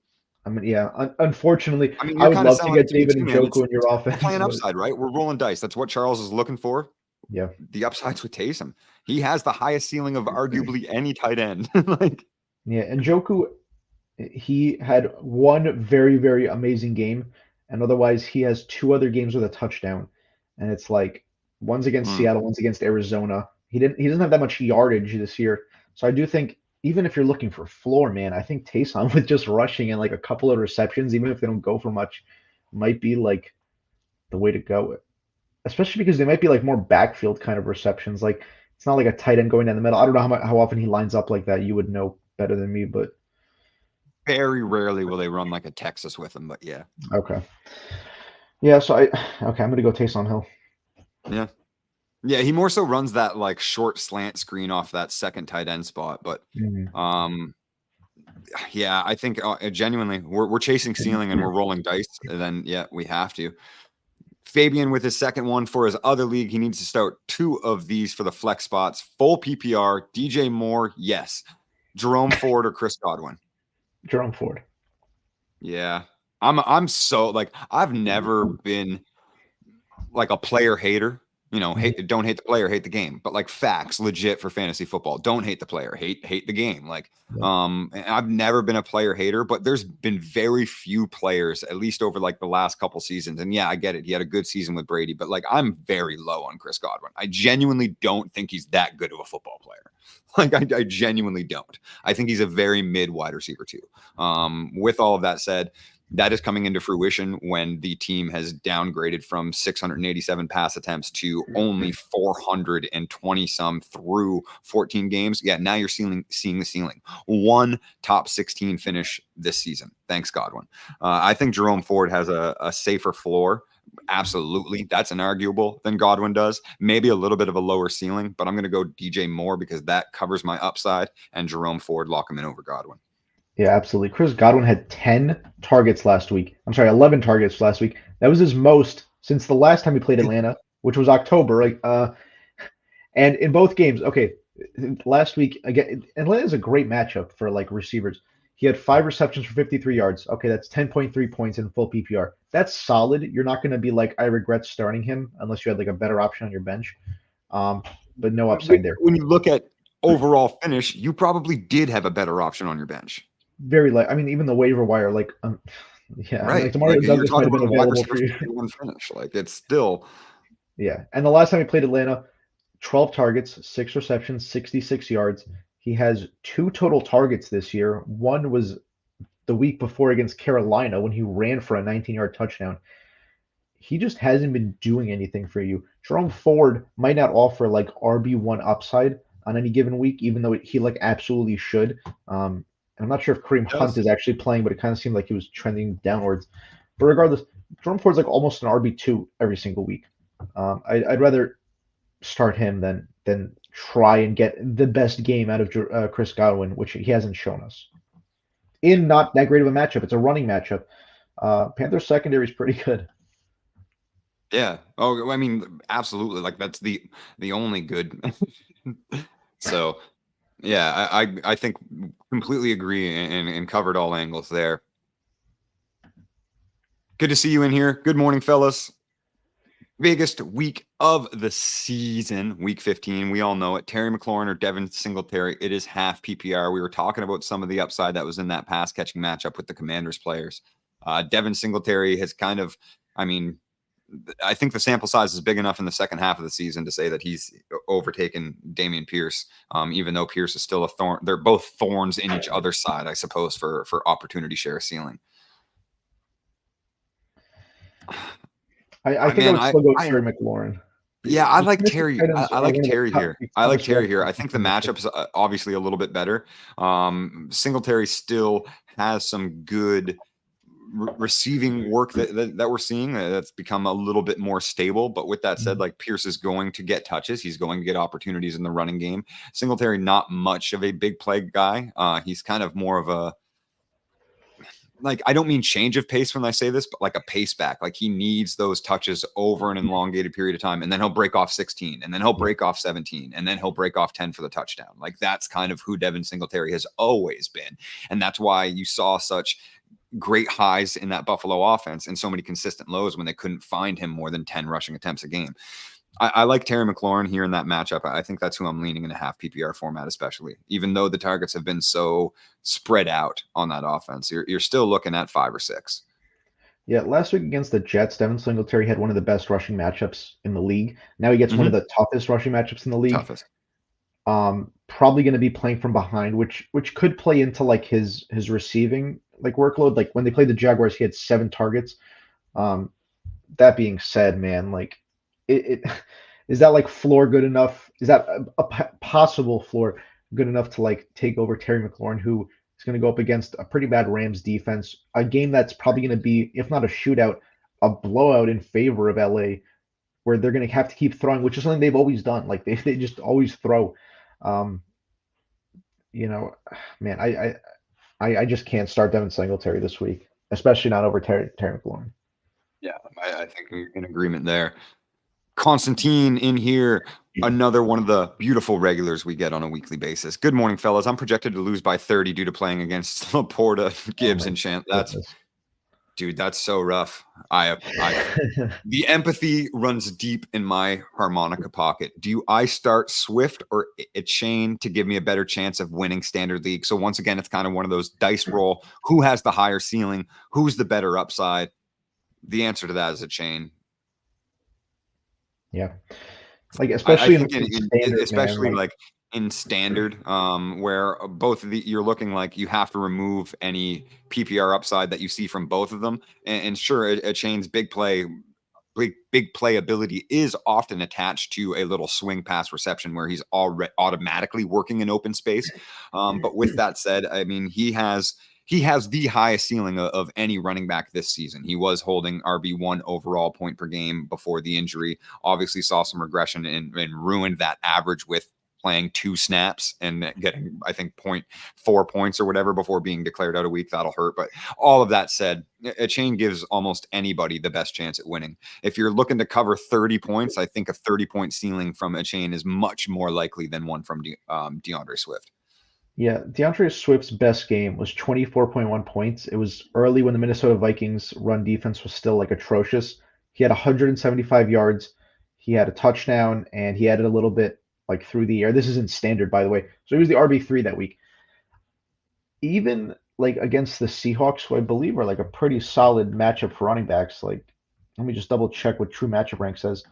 I mean, yeah. Unfortunately, I mean, I would love to get David Njoku in your offense. We're playing upside, right? We're rolling dice. That's what Charles is looking for. Yeah. The upside's with Taysom. He has the highest ceiling of arguably any tight end. Yeah, and Njoku, he had one very, very amazing game, and otherwise he has 2 other games with a touchdown. And it's like one's against Seattle, one's against Arizona. He doesn't have that much yardage this year. So I do think even if you're looking for floor, man, I think Taysom with just rushing and like a couple of receptions, even if they don't go for much, might be like the way to go. especially because they might be like more backfield kind of receptions. Like it's not like a tight end going down the middle. I don't know how often he lines up like that. You would know better than me, but Very rarely will they run like a Texas with him, but yeah. okay. Yeah, so I'm gonna go Taysom Hill. Yeah. Yeah, he more so runs that like short slant screen off that second tight end spot, but yeah, I think genuinely we're chasing ceiling and we're rolling dice, and then yeah, we have to. Fabian with his second one for his other league. He needs to start 2 of these for the flex spots. Full PPR. DJ Moore, yes. Jerome Ford or Chris Godwin. Jerome Ford. Yeah, I'm so like I've never been like a player hater. You know, don't hate the player, hate the game. But like facts, legit for fantasy football. Don't hate the player, hate the game. Like, I've never been a player hater, but there's been very few players, at least over like the last couple seasons. And yeah, I get it. He had a good season with Brady, but like I'm very low on Chris Godwin. I genuinely don't think he's that good of a football player. Like I genuinely don't. I think he's a very mid wide receiver too. With all of that said, that is coming into fruition when the team has downgraded from 687 pass attempts to only 420 some through 14 games. Yeah, now you're seeing the ceiling. 1 top 16 finish this season. Thanks, Godwin. I think Jerome Ford has a safer floor. Absolutely. That's inarguable than Godwin does. Maybe a little bit of a lower ceiling, but I'm going to go DJ Moore because that covers my upside, and Jerome Ford, lock him in over Godwin. Yeah, absolutely. Chris Godwin had 10 targets last week. I'm sorry, 11 targets last week. That was his most since the last time he played Atlanta, which was October. And in both games, okay, last week again, Atlanta is a great matchup for like receivers. He had 5 receptions for 53 yards. Okay, that's 10.3 points in full PPR. That's solid. You're not going to be like, I regret starting him unless you had like a better option on your bench. But no upside there. When you look at overall finish, you probably did have a better option on your bench. Very light. I mean, even the waiver wire, like, yeah, right. Like Demario Douglas might have been available for you. Finish. Like it's still, yeah. And the last time he played Atlanta, 12 targets, 6 receptions, 66 yards. He has 2 total targets this year. One was the week before against Carolina when he ran for a 19-yard touchdown. He just hasn't been doing anything for you. Jerome Ford might not offer like RB1 upside on any given week, even though he like absolutely should. I'm not sure if Kareem Hunt is actually playing, but it kind of seemed like he was trending downwards. But regardless, Jerome Ford's like almost an RB2 every single week. I'd rather start him than try and get the best game out of Chris Godwin, which he hasn't shown us. In not that great of a matchup. It's a running matchup. Panthers secondary is pretty good. Yeah. Oh, I mean, absolutely. Like that's the only good. So, yeah, I think completely agree and covered all angles there. Good to see you in here. Good morning, fellas. Biggest week of the season, week 15. We all know it. Terry McLaurin or Devin Singletary. It is half PPR. We were talking about some of the upside that was in that pass catching matchup with the Commanders players. Devin Singletary has kind of, I think the sample size is big enough in the second half of the season to say that he's overtaken Dameon Pierce, even though Pierce is still a thorn. They're both thorns in each other's side, I suppose, for opportunity share ceiling. I think I would still go Terry McLaurin. Yeah, I like Terry. I like Terry here. I like Terry here. I think the matchup's obviously a little bit better. Singletary still has some good receiving work that we're seeing that's become a little bit more stable. But with that said, like Pierce is going to get touches. He's going to get opportunities in the running game. Singletary, not much of a big play guy. He's kind of more of a, like, I don't mean change of pace when I say this, but like a pace back. Like he needs those touches over an elongated period of time, and then he'll break off 16, and then he'll break off 17, and then he'll break off 10 for the touchdown. Like that's kind of who Devin Singletary has always been. And that's why you saw such great highs in that Buffalo offense and so many consistent lows when they couldn't find him more than 10 rushing attempts a game. I like Terry McLaurin here in that matchup. I think that's who I'm leaning in a half PPR format, especially, even though the targets have been so spread out on that offense. You're still looking at 5 or 6. Yeah, last week against the Jets, Devin Singletary had one of the best rushing matchups in the league. Now he gets one of the toughest rushing matchups in the league. Toughest. Probably going to be playing from behind, which could play into like his receiving like workload. Like when they played the Jaguars, he had 7 targets. That being said, man, like it is that like floor good enough? Is that a possible floor good enough to like take over Terry McLaurin, who is going to go up against a pretty bad Rams defense, a game that's probably going to be, if not a shootout, a blowout in favor of LA, where they're going to have to keep throwing, which is something they've always done. Like they just always throw. Um, you know, man, I just can't start Devin Singletary this week, especially not over Terry McLaurin. Yeah, I think we're in agreement there. Constantine in here, another one of the beautiful regulars we get on a weekly basis. Good morning, fellas. I'm projected to lose by 30 due to playing against Laporta, Gibbs, and Chant. That's so rough. The empathy runs deep in my harmonica pocket. Do I start Swift or a chain to give me a better chance of winning standard league? So once again, it's kind of one of those dice roll. Who has the higher ceiling? Who's the better upside? The answer to that is a chain. Yeah, like especially in standard, especially man, like in standard, where both of you're looking like you have to remove any PPR upside that you see from both of them, and sure, a chain's big play ability is often attached to a little swing pass reception where he's already automatically working in open space. But with that said, I mean he has the highest ceiling of any running back this season. He was holding RB1 overall point per game before the injury. Obviously saw some regression and ruined that average with playing 2 snaps and getting, I think, 0.4 points or whatever before being declared out a week. That'll hurt. But all of that said, a chain gives almost anybody the best chance at winning. If you're looking to cover 30 points, I think a 30-point ceiling from a chain is much more likely than one from DeAndre Swift. Yeah, DeAndre Swift's best game was 24.1 points. It was early when the Minnesota Vikings run defense was still like atrocious. He had 175 yards. He had a touchdown, and he added a little bit like through the air. This is in standard, by the way. So he was the RB3 that week. Even like against the Seahawks, who I believe are like a pretty solid matchup for running backs. Like, let me just double check what True Matchup Rank says.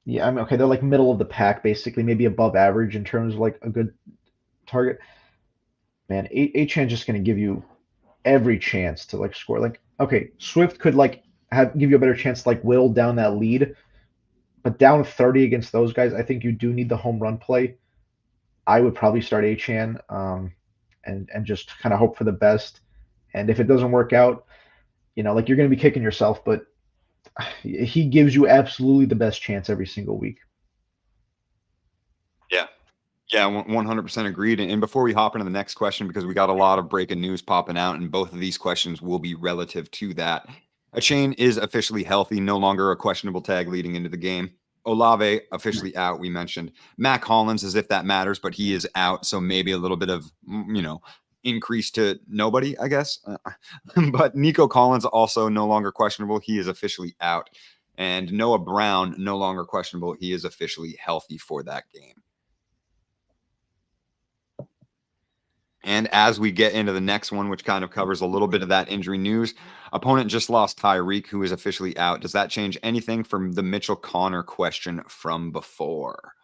Yeah, I mean, okay, they're like middle of the pack, basically, maybe above average in terms of like a good target. Man, Achan's just going to give you every chance to like score. Like, okay, Swift could like give you a better chance to like whittle down that lead, but down 30 against those guys, I think you do need the home run play. I would probably start Achan and just kind of hope for the best. And if it doesn't work out, you know, like you're going to be kicking yourself, but he gives you absolutely the best chance every single week. Yeah, 100% agreed. And before we hop into the next question, because we got a lot of breaking news popping out, and both of these questions will be relative to that. A chain is officially healthy, no longer a questionable tag leading into the game. Olave officially out, we mentioned. Mac Hollins, as if that matters, but he is out, so maybe a little bit of, increase to nobody, I guess. But Nico Collins also no longer questionable. He is officially out. And Noah Brown, no longer questionable. He is officially healthy for that game. And as we get into the next one, which kind of covers a little bit of that injury news, opponent just lost Tyreek, who is officially out. Does that change anything from the Mitchell Connor question from before?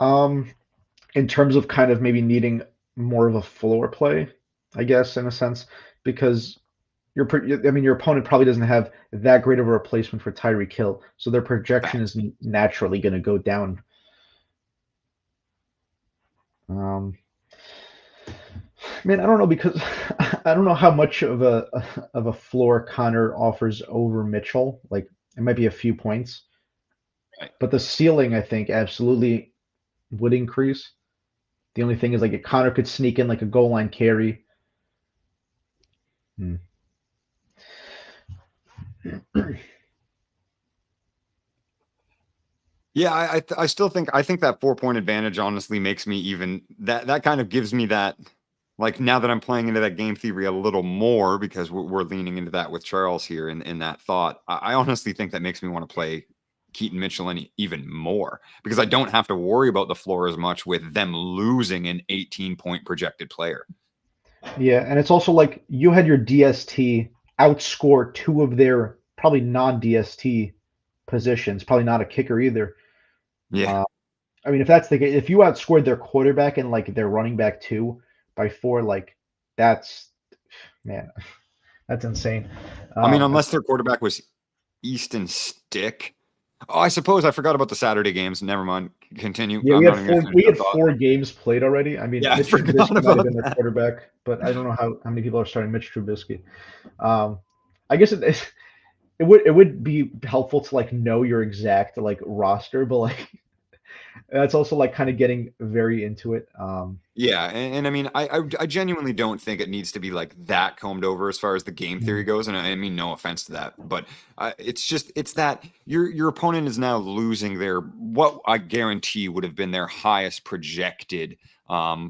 In terms of kind of maybe needing more of a floor play, I guess, in a sense, because your opponent probably doesn't have that great of a replacement for Tyreek Hill, so their projection is naturally going to go down. Man, I don't know, because I don't know how much of a floor Connor offers over Mitchell. Like, it might be a few points, right, but the ceiling, I think, absolutely would increase. The only thing is, like, Connor could sneak in like a goal line carry. Yeah, I still think that 4-point advantage honestly makes me even that kind of gives me that, like, now that I'm playing into that game theory a little more, because we're leaning into that with Charles here in that thought. I honestly think that makes me want to play Keaton Mitchell even more, because I don't have to worry about the floor as much with them losing an 18-point projected player. Yeah, and it's also like you had your DST outscore 2 of their probably non-DST positions, probably not a kicker either. Yeah. I mean, if that's the case, if you outscored their quarterback and like their running back 2 by 4, like that's insane. I mean, unless their quarterback was Easton Stick. Oh, I suppose I forgot about the Saturday games. Never mind. Continue. Yeah, I'm we not had even gonna four. finish We that had thought. 4 games played already. I mean, Yeah, I Mitch forgot Trubisky might about have been their that. quarterback, but I don't know how many people are starting Mitch Trubisky. I guess it would be helpful to like know your exact like roster, but like that's also like kind of getting very into it. Yeah, and I mean, I genuinely don't think it needs to be like that combed over as far as the game theory goes, and I mean no offense to that, but it's that your opponent is now losing their what I guarantee would have been their highest projected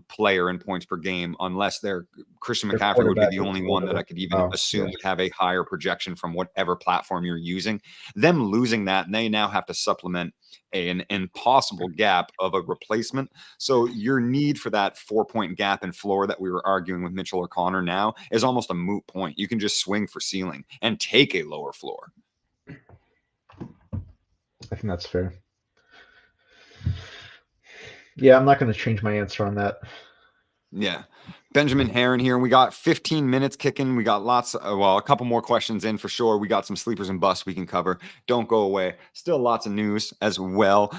player in points per game, unless their Christian Their McCaffrey would be quarterback the is only or one that I whatever. could even Oh, assume yeah. would have a higher projection from whatever platform you're using. Them losing that, and they now have to supplement an impossible gap of a replacement. So your need for that 4-point gap in floor that we were arguing with Mitchell or Connor now is almost a moot point. You can just swing for ceiling and take a lower floor. I think that's fair. Yeah, I'm not going to change my answer on that. Yeah. Benjamin Heron here, and we got 15 minutes kicking. We got lots, a couple more questions in for sure. We got some sleepers and busts we can cover. Don't go away. Still lots of news as well.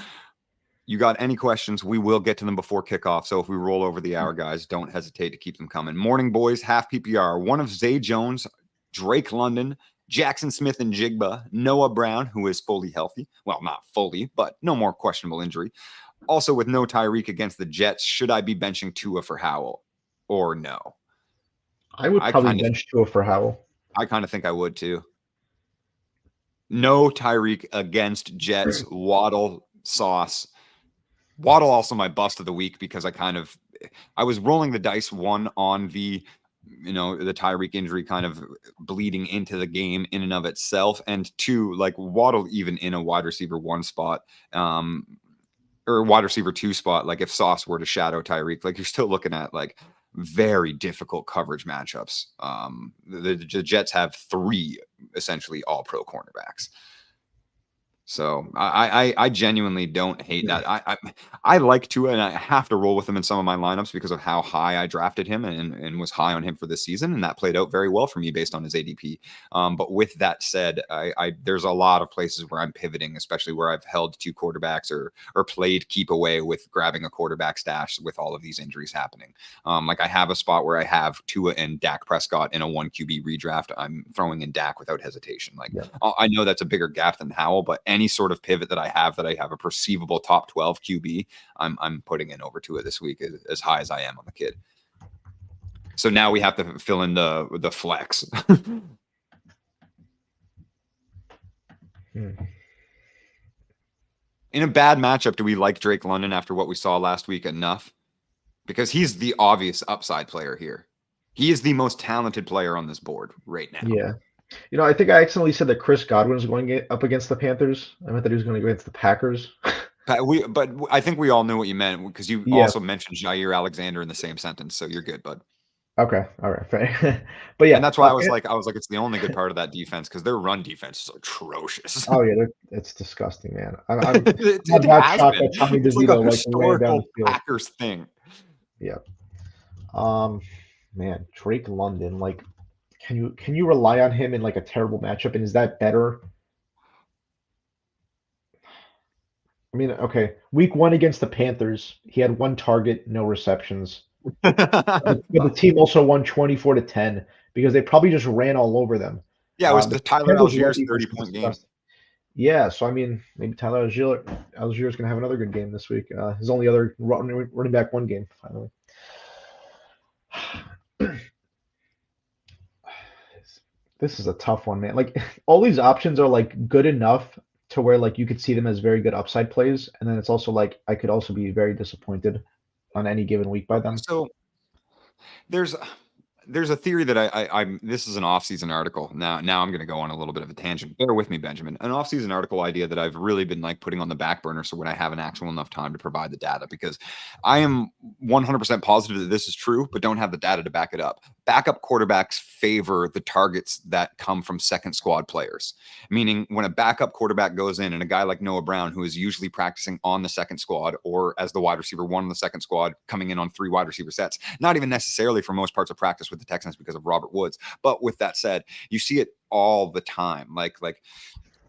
You got any questions? We will get to them before kickoff. So if we roll over the hour, guys, don't hesitate to keep them coming. Morning boys, half PPR. One of Zay Jones, Drake London, Jackson Smith and Jigba, Noah Brown, who is fully healthy. Well, not fully, but no more questionable injury. Also with no Tyreek against the Jets, should I be benching Tua for Howell or no? I would probably bench Tua for Howell. I kind of think I would too. No Tyreek against Jets, Waddle, Sauce. Waddle also my bust of the week because I was rolling the dice one on the the Tyreek injury kind of bleeding into the game in and of itself, and two, like Waddle even in a wide receiver 1 spot or wide receiver 2 spot, like if Sauce were to shadow Tyreek, like you're still looking at like very difficult coverage matchups. The Jets have 3 essentially all pro cornerbacks. So I genuinely don't hate that. I like Tua, and I have to roll with him in some of my lineups because of how high I drafted him and was high on him for this season, and that played out very well for me based on his ADP. But with that said, there's a lot of places where I'm pivoting, especially where I've held 2 quarterbacks or played keep away with grabbing a quarterback stash with all of these injuries happening. Like I have a spot where I have Tua and Dak Prescott in a 1 QB redraft. I'm throwing in Dak without hesitation. Like I know that's a bigger gap than Howell, but any sort of pivot that I have a perceivable top 12 QB, I'm putting in over Tua this week as high as I am on the kid. So now we have to fill in the flex. In a bad matchup, do we like Drake London after what we saw last week enough? Because he's the obvious upside player here. He is the most talented player on this board right now. Yeah. I think I accidentally said that Chris Godwin was going up against the Panthers. I meant that he was going to go against the Packers. But I think we all knew what you meant because you also mentioned Jair Alexander in the same sentence, so you're good, bud. Okay, all right, fair. But yeah, and that's why I was like, it's the only good part of that defense because their run defense is atrocious. Oh yeah, it's disgusting, man. I'm it not shocked been. that Tommy It's DeVito like a ran down the field. Packers thing. Yeah. Man, Drake London, like, can you rely on him in like a terrible matchup? And is that better? I mean, okay, week 1 against the Panthers, he had 1 target, no receptions. But the team also won 24-10 because they probably just ran all over them. Yeah, it was the Tyler Algier's 30-point game. Yeah, so I mean, maybe Tyler Algier is going to have another good game this week. His only other running back 1 game, finally. This is a tough one, man. Like all these options are like good enough to where like you could see them as very good upside plays, and then it's also like I could also be very disappointed on any given week by them. So there's a theory that I'm this is an off-season article. Now I'm going to go on a little bit of a tangent. Bear with me, Benjamin. An off-season article idea that I've really been like putting on the back burner so when I have an actual enough time to provide the data, because I am 100% positive that this is true, but don't have the data to back it up. Backup quarterbacks favor the targets that come from second squad players, meaning when a backup quarterback goes in and a guy like Noah Brown, who is usually practicing on the second squad or as the wide receiver 1 on the second squad, coming in on 3 wide receiver sets, not even necessarily for most parts of practice with the Texans because of Robert Woods. But with that said, you see it all the time. Like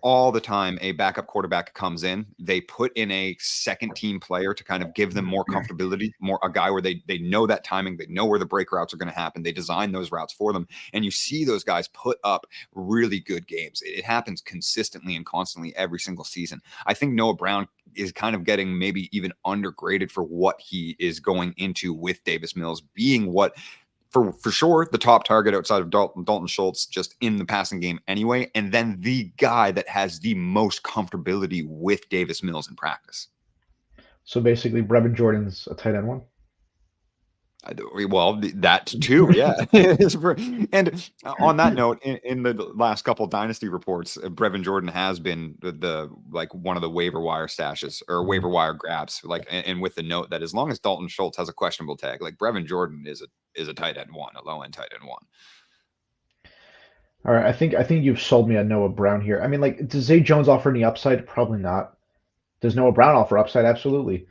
all the time a backup quarterback comes in, they put in a second team player to kind of give them more comfortability, more a guy where they know that timing, they know where the break routes are going to happen, they design those routes for them, and you see those guys put up really good games. It happens consistently and constantly every single season. I think Noah Brown is kind of getting maybe even undergraded for what he is going into with Davis Mills being what for sure the top target outside of Dalton Schultz just in the passing game anyway, and then the guy that has the most comfortability with Davis Mills in practice. So basically, Brevin Jordan's a tight end one. Well, that too, yeah. And on that note, in the last couple of dynasty reports, Brevin Jordan has been the like one of the waiver wire stashes or waiver wire grabs. Like, and with the note that as long as Dalton Schultz has a questionable tag, like Brevin Jordan is a tight end one, a low end tight end one. All right, I think you've sold me on Noah Brown here. I mean, like, does Zay Jones offer any upside? Probably not. Does Noah Brown offer upside? Absolutely.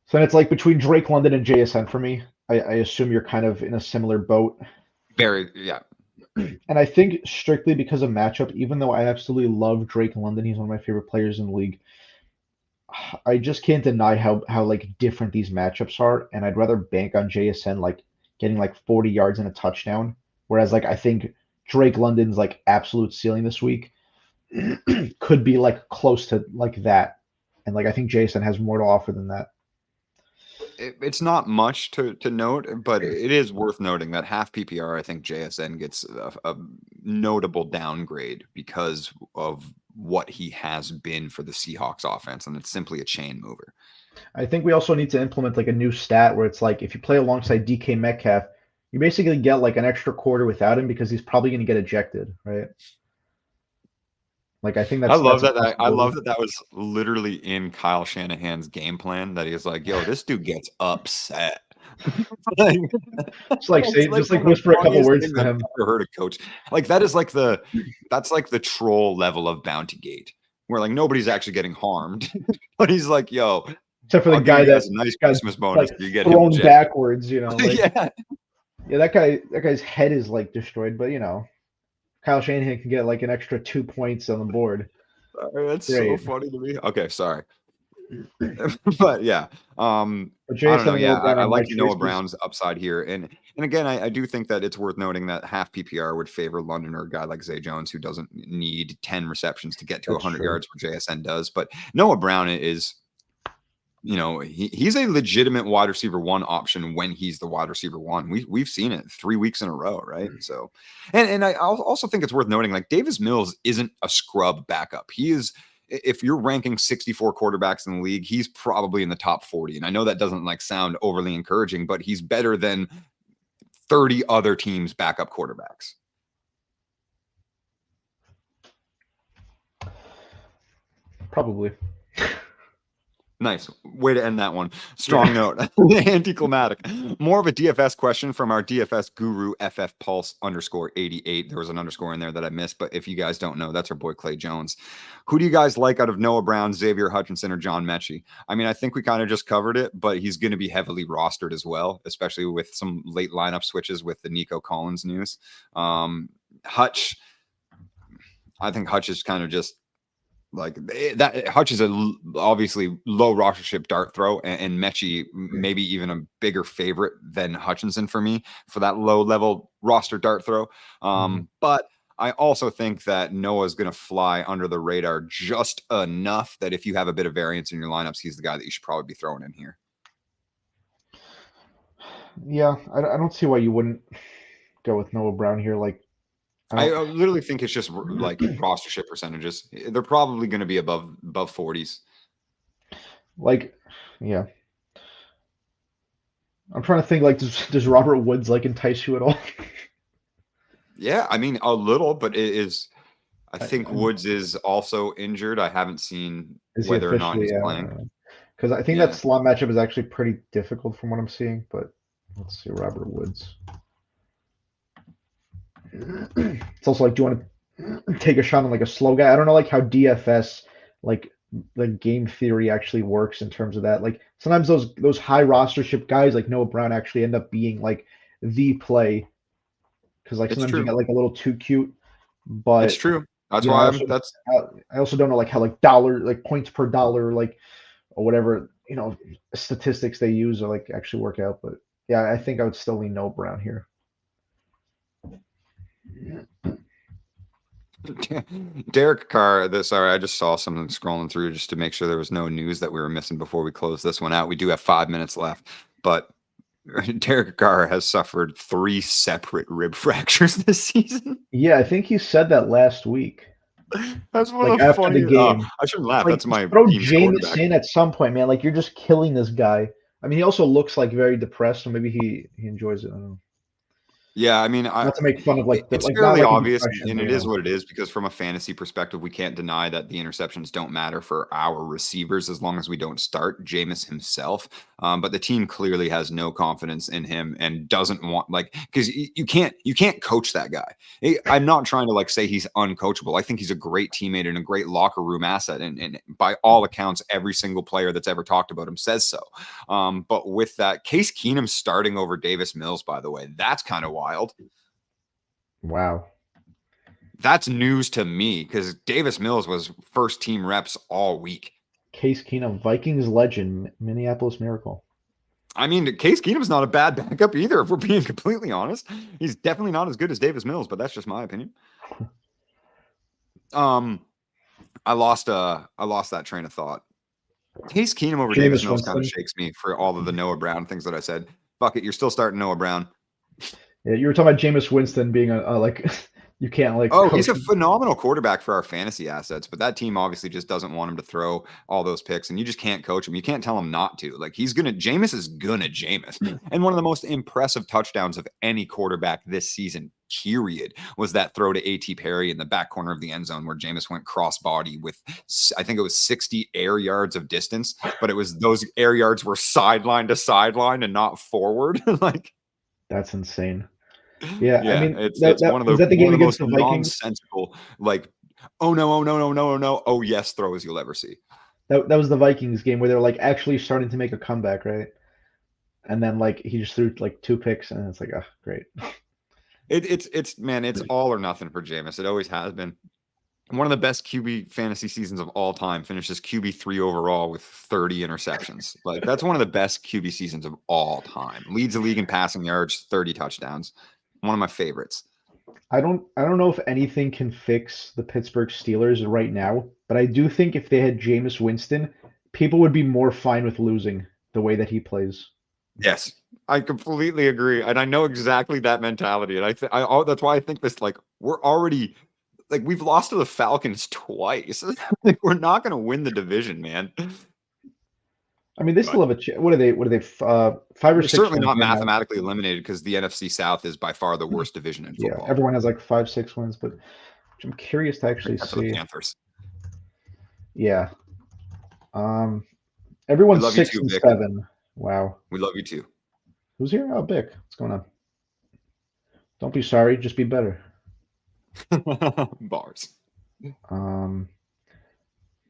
So then it's like between Drake London and JSN for me. I assume you're kind of in a similar boat. Very, yeah. And I think strictly because of matchup, even though I absolutely love Drake London, he's one of my favorite players in the league. I just can't deny how like different these matchups are, and I'd rather bank on JSN like getting like 40 yards and a touchdown. Whereas like I think Drake London's like absolute ceiling this week could be like close to like that. And like I think JSN has more to offer than that. It's not much to note, but it is worth noting that half PPR, I think JSN gets a notable downgrade because of what he has been for the Seahawks offense, and it's simply a chain mover. I think we also need to implement like a new stat where it's like if you play alongside DK Metcalf, you basically get like an extra quarter without him because he's probably going to get ejected, right? Like I think that's. I love that. I love that was literally in Kyle Shanahan's game plan. That he was like, "Yo, this dude gets upset." Like, just like say, just like whisper a couple words to him. I've never heard a coach like that. Is like that's like the troll level of bounty gate, where like nobody's actually getting harmed, but he's like, "Yo." Except for the guy that's a nice Christmas bonus. Like, you get thrown him backwards, you know. Like, yeah. That guy's head is like destroyed, but you know. Kyle Shanahan can get like an extra 2 points on the board. That's great. So funny to me. Okay, sorry. But yeah, I don't know. Yeah, I like Noah Brown's upside here, and again, I do think that it's worth noting that half PPR would favor London or a guy like Zay Jones, who doesn't need 10 receptions to get to 100 yards, where JSN does. But Noah Brown is, you know, he's a legitimate wide receiver one option when he's the wide receiver one. We've seen it 3 weeks in a row, right? So, and I also think it's worth noting, like Davis Mills isn't a scrub backup. He is, if you're ranking 64 quarterbacks in the league, he's probably in the top 40. And I know that doesn't like sound overly encouraging, but he's better than 30 other teams' backup quarterbacks. Probably. Nice way to end that one. Strong note. Anticlimactic. More of a DFS question from our DFS guru FF Pulse _88. There was an underscore in there that I missed, but if you guys don't know, that's our boy Clay Jones. Who do you guys like out of Noah Brown, Xavier Hutchinson, or John Mechie? I mean, I think we kind of just covered it, but he's going to be heavily rostered as well, especially with some late lineup switches with the Nico Collins news. Hutch, I think Hutch is kind of just like that. Hutch is a obviously low rostership dart throw, and Mechie maybe even a bigger favorite than Hutchinson for me for that low level roster dart throw. But I also think that Noah's going to fly under the radar just enough that if you have a bit of variance in your lineups, he's the guy that you should probably be throwing in here. Yeah, I don't see why you wouldn't go with Noah Brown here. Like, I literally think it's just like rostership percentages. They're probably going to be above 40s. Like, yeah. I'm trying to think, like, does Robert Woods, like, entice you at all? Yeah, I mean, a little, but it is. I think Woods is also injured. I haven't seen whether or not he's playing. Because I think that slot matchup is actually pretty difficult from what I'm seeing, but let's see, Robert Woods. It's also like, do you want to take a shot on like a slow guy? I don't know like how DFS like the game theory actually works in terms of that. Like sometimes those high rostership guys like Noah Brown actually end up being like the play because like sometimes you get like a little too cute. But it's true. That's You know, I why also that's I also don't know like how like dollar like points per dollar like or whatever statistics they use or like actually work out. But yeah, I think I would still lean no Brown here. Derek Carr. Sorry, I just saw something scrolling through just to make sure there was no news that we were missing before we close this one out. We do have 5 minutes left, but Derek Carr has suffered 3 separate rib fractures this season. Yeah, I think he said that last week, That's one like of the after the funniest. Oh, game. I shouldn't It's laugh. like That's my throw team's Jameis quarterback. in at some point, man. Like you're just killing this guy. I mean, he also looks like very depressed, so maybe he enjoys it. I don't know. Yeah, I mean, Not to make fun of like it's not fairly like a obvious, depression, and but it is what it is because from a fantasy perspective, we can't deny that the interceptions don't matter for our receivers as long as we don't start Jameis himself. But the team clearly has no confidence in him and doesn't want because you can't coach that guy. I'm not trying to say he's uncoachable. I think he's a great teammate and a great locker room asset, and by all accounts, every single player that's ever talked about him says so. But with that, Case Keenum starting over Davis Mills, by the way, that's kind of wild. Wow. That's news to me because Davis Mills was first team reps all week. Case Keenum, Vikings legend, Minneapolis Miracle. I mean, Case Keenum's not a bad backup either, if we're being completely honest. He's definitely not as good as Davis Mills, but that's just my opinion. I lost that train of thought. Case Keenum over Davis Mills kind of shakes me for all of the Noah Brown things that I said. Fuck it, you're still starting Noah Brown. Yeah, you were talking about Jameis Winston being you can't He's a phenomenal quarterback for our fantasy assets, but that team obviously just doesn't want him to throw all those picks, and you just can't coach him. You can't tell him not to. Jameis is gonna Jameis. And one of the most impressive touchdowns of any quarterback this season, period, was that throw to A.T. Perry in the back corner of the end zone where Jameis went cross-body with, I think it was 60 air yards of distance, but it was those air yards were sideline to sideline and not forward. That's insane. Yeah, I mean, it's one of the most nonsensical, oh no, oh yes throws you'll ever see. That was the Vikings game where they're actually starting to make a comeback, right? And then he just threw 2 picks, and it's oh, great. It's all or nothing for Jameis. It always has been. One of the best QB fantasy seasons of all time. Finishes QB3 overall with 30 interceptions. That's one of the best QB seasons of all time. Leads the league in passing yards, 30 touchdowns. One of my favorites. I don't know if anything can fix the Pittsburgh Steelers right now, but I do think if they had Jameis Winston, people would be more fine with losing the way that he plays. Yes, I completely agree, and I know exactly that mentality, and that's why I think this. We're already we've lost to the Falcons twice. We're not going to win the division, man. I mean, they still have a chance. What are they? 5 or 6? Certainly not mathematically eliminated because the NFC South is by far the worst division in football. Yeah, everyone has 5, 6 wins, but I'm curious to actually see. The Panthers. Yeah. Everyone's 6 and 7. Wow. We love you too. Who's here? Oh, Bick. What's going on? Don't be sorry. Just be better. Bars.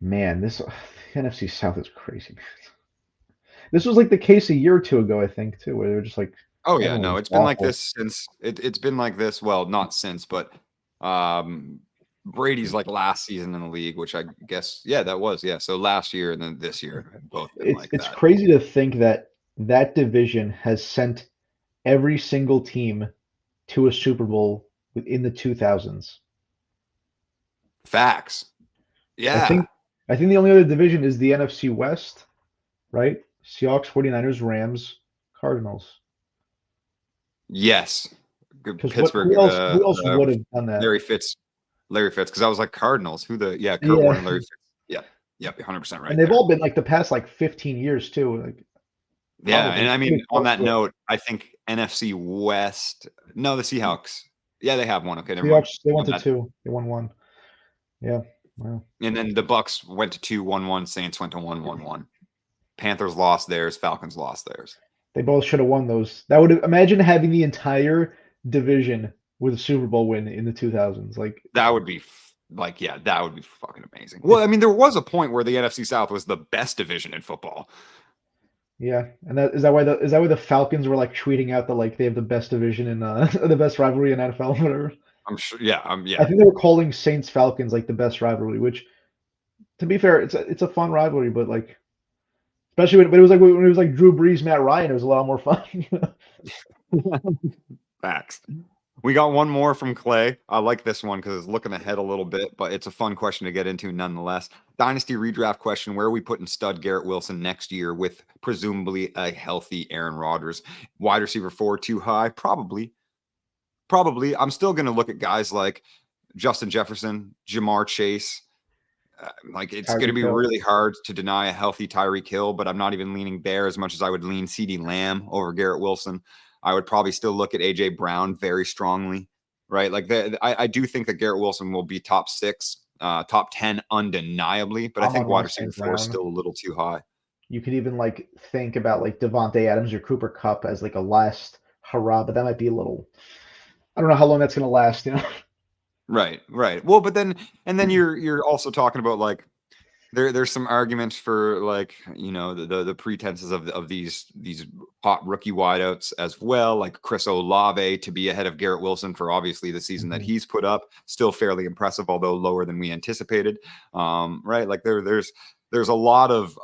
Man, this NFC South is crazy. This was the case a year or 2 ago, I think, too, where they were just oh yeah, no, it's been like this since it's been like this. Well, not since, but Brady's last season in the league, which I guess, that was, so last year and then this year, both. It's crazy to think that division has sent every single team to a Super Bowl in the 2000s. Facts. Yeah. I think the only other division is the NFC West, right? Seahawks, 49ers, Rams, Cardinals. Yes. Pittsburgh. Who else would have done that? Larry Fitz, because I was Cardinals. Kurt Warner, Larry Fitz. Yeah, 100% right. And they've all been the past 15 years too. And I mean, on that note, I think NFC West. No, the Seahawks. Yeah, they have one. Okay, Seahawks, they went to 2. They won 1. Yeah. Wow. And then the Bucks went to 2-1-1. Saints went to 1-1-1. Panthers lost theirs. Falcons lost theirs. They both should have won those. That would imagine having the entire division with a Super Bowl win in the 2000s. That would be that would be fucking amazing. Well, I mean, there was a point where the NFC South was the best division in football. Yeah, and is that why the Falcons were tweeting out that they have the best division in the best rivalry in NFL or whatever? I'm sure. Yeah. I Yeah. think they were calling Saints Falcons like the best rivalry, which, to be fair, it's a fun rivalry, but like, especially when it was like Drew Brees, Matt Ryan, it was a lot more fun. Facts. We got one more from Clay. I like this one because it's looking ahead a little bit, but it's a fun question to get into nonetheless. Dynasty redraft question: where are we putting stud Garrett Wilson next year with presumably a healthy Aaron Rodgers? Wide receiver 4 too high? Probably. I'm still going to look at guys like Justin Jefferson, Jamar Chase. Like it's going to be really hard to deny a healthy Tyreek Hill, but I'm not even leaning there as much as I would lean CeeDee Lamb over Garrett Wilson. I would probably still look at AJ Brown very strongly, right? Like I do think that Garrett Wilson will be top 6, top 10 undeniably, but I think wide receiver 4 is still a little too high. You could even like think about like Devontae Adams or Cooper Kupp as like a last hurrah, but that might be a little. I don't know how long that's going to last, you know. Right. Well, but then you're also talking about like there's some arguments for like, you know, the pretenses of these hot rookie wideouts as well, like Chris Olave to be ahead of Garrett Wilson for obviously the season that he's put up, still fairly impressive, although lower than we anticipated. Right. Like there's a lot of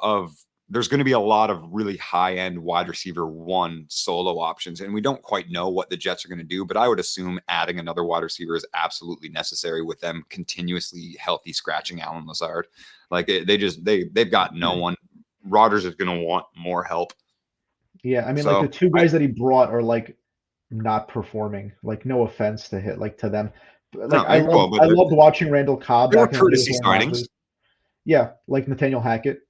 there's going to be a lot of really high-end wide receiver 1 solo options, and we don't quite know what the Jets are going to do, but I would assume adding another wide receiver is absolutely necessary with them continuously healthy scratching Allen Lazard. Like they've got no one. Rodgers is going to want more help. Yeah, I mean, like the 2 guys that he brought are like not performing. Like, no offense to them. Like I loved watching Randall Cobb. They were courtesy signings. Yeah, like Nathaniel Hackett.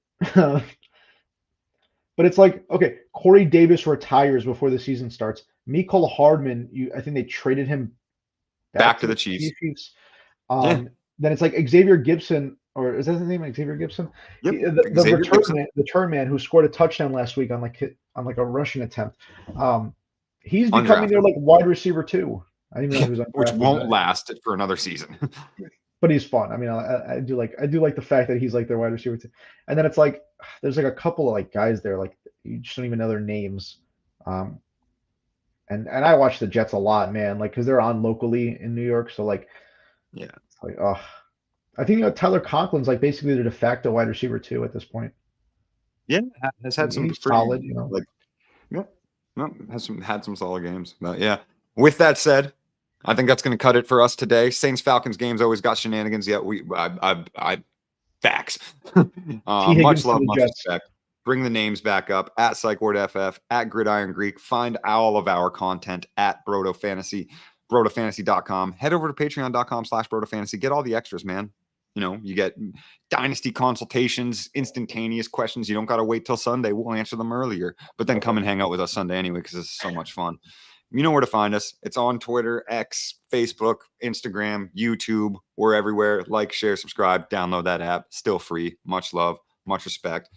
But it's like, okay, Corey Davis retires before the season starts. Mecole Hardman, I think they traded him back to the Chiefs. Then it's like Xavier Gibson, or is that his name, Xavier Gibson? Yep. The return man who scored a touchdown last week on like a rushing attempt. He's becoming their like wide receiver 2. I didn't even know he was undrafted, which won't last for another season. But he's fun. I mean, I do like the fact that he's like their wide receiver 2. And then it's like there's like a couple of like guys there, like you just don't even know their names. And I watch the Jets a lot, man, like because they're on locally in New York. So like, yeah, it's like, I think Tyler Conklin's like basically the de facto wide receiver 2 at this point. Yeah, has had some solid, you know. Like, yeah, no, had some solid games. But yeah, with that said, I think that's going to cut it for us today. Saints Falcons games always got shenanigans. Yet I facts. Much love, much respect. Bring the names back up at PsychWardFF, at Gridiron Greek. Find all of our content at Broto Fantasy, brotofantasy.com. Head over to patreon.com/brotofantasy. Get all the extras, man. You know, you get dynasty consultations, instantaneous questions. You don't got to wait till Sunday. We'll answer them earlier. But then come and hang out with us Sunday anyway, because this is so much fun. You know where to find us. It's on Twitter, X, Facebook, Instagram, YouTube. We're everywhere. Like, share, subscribe, download that app. Still free. Much love, much respect.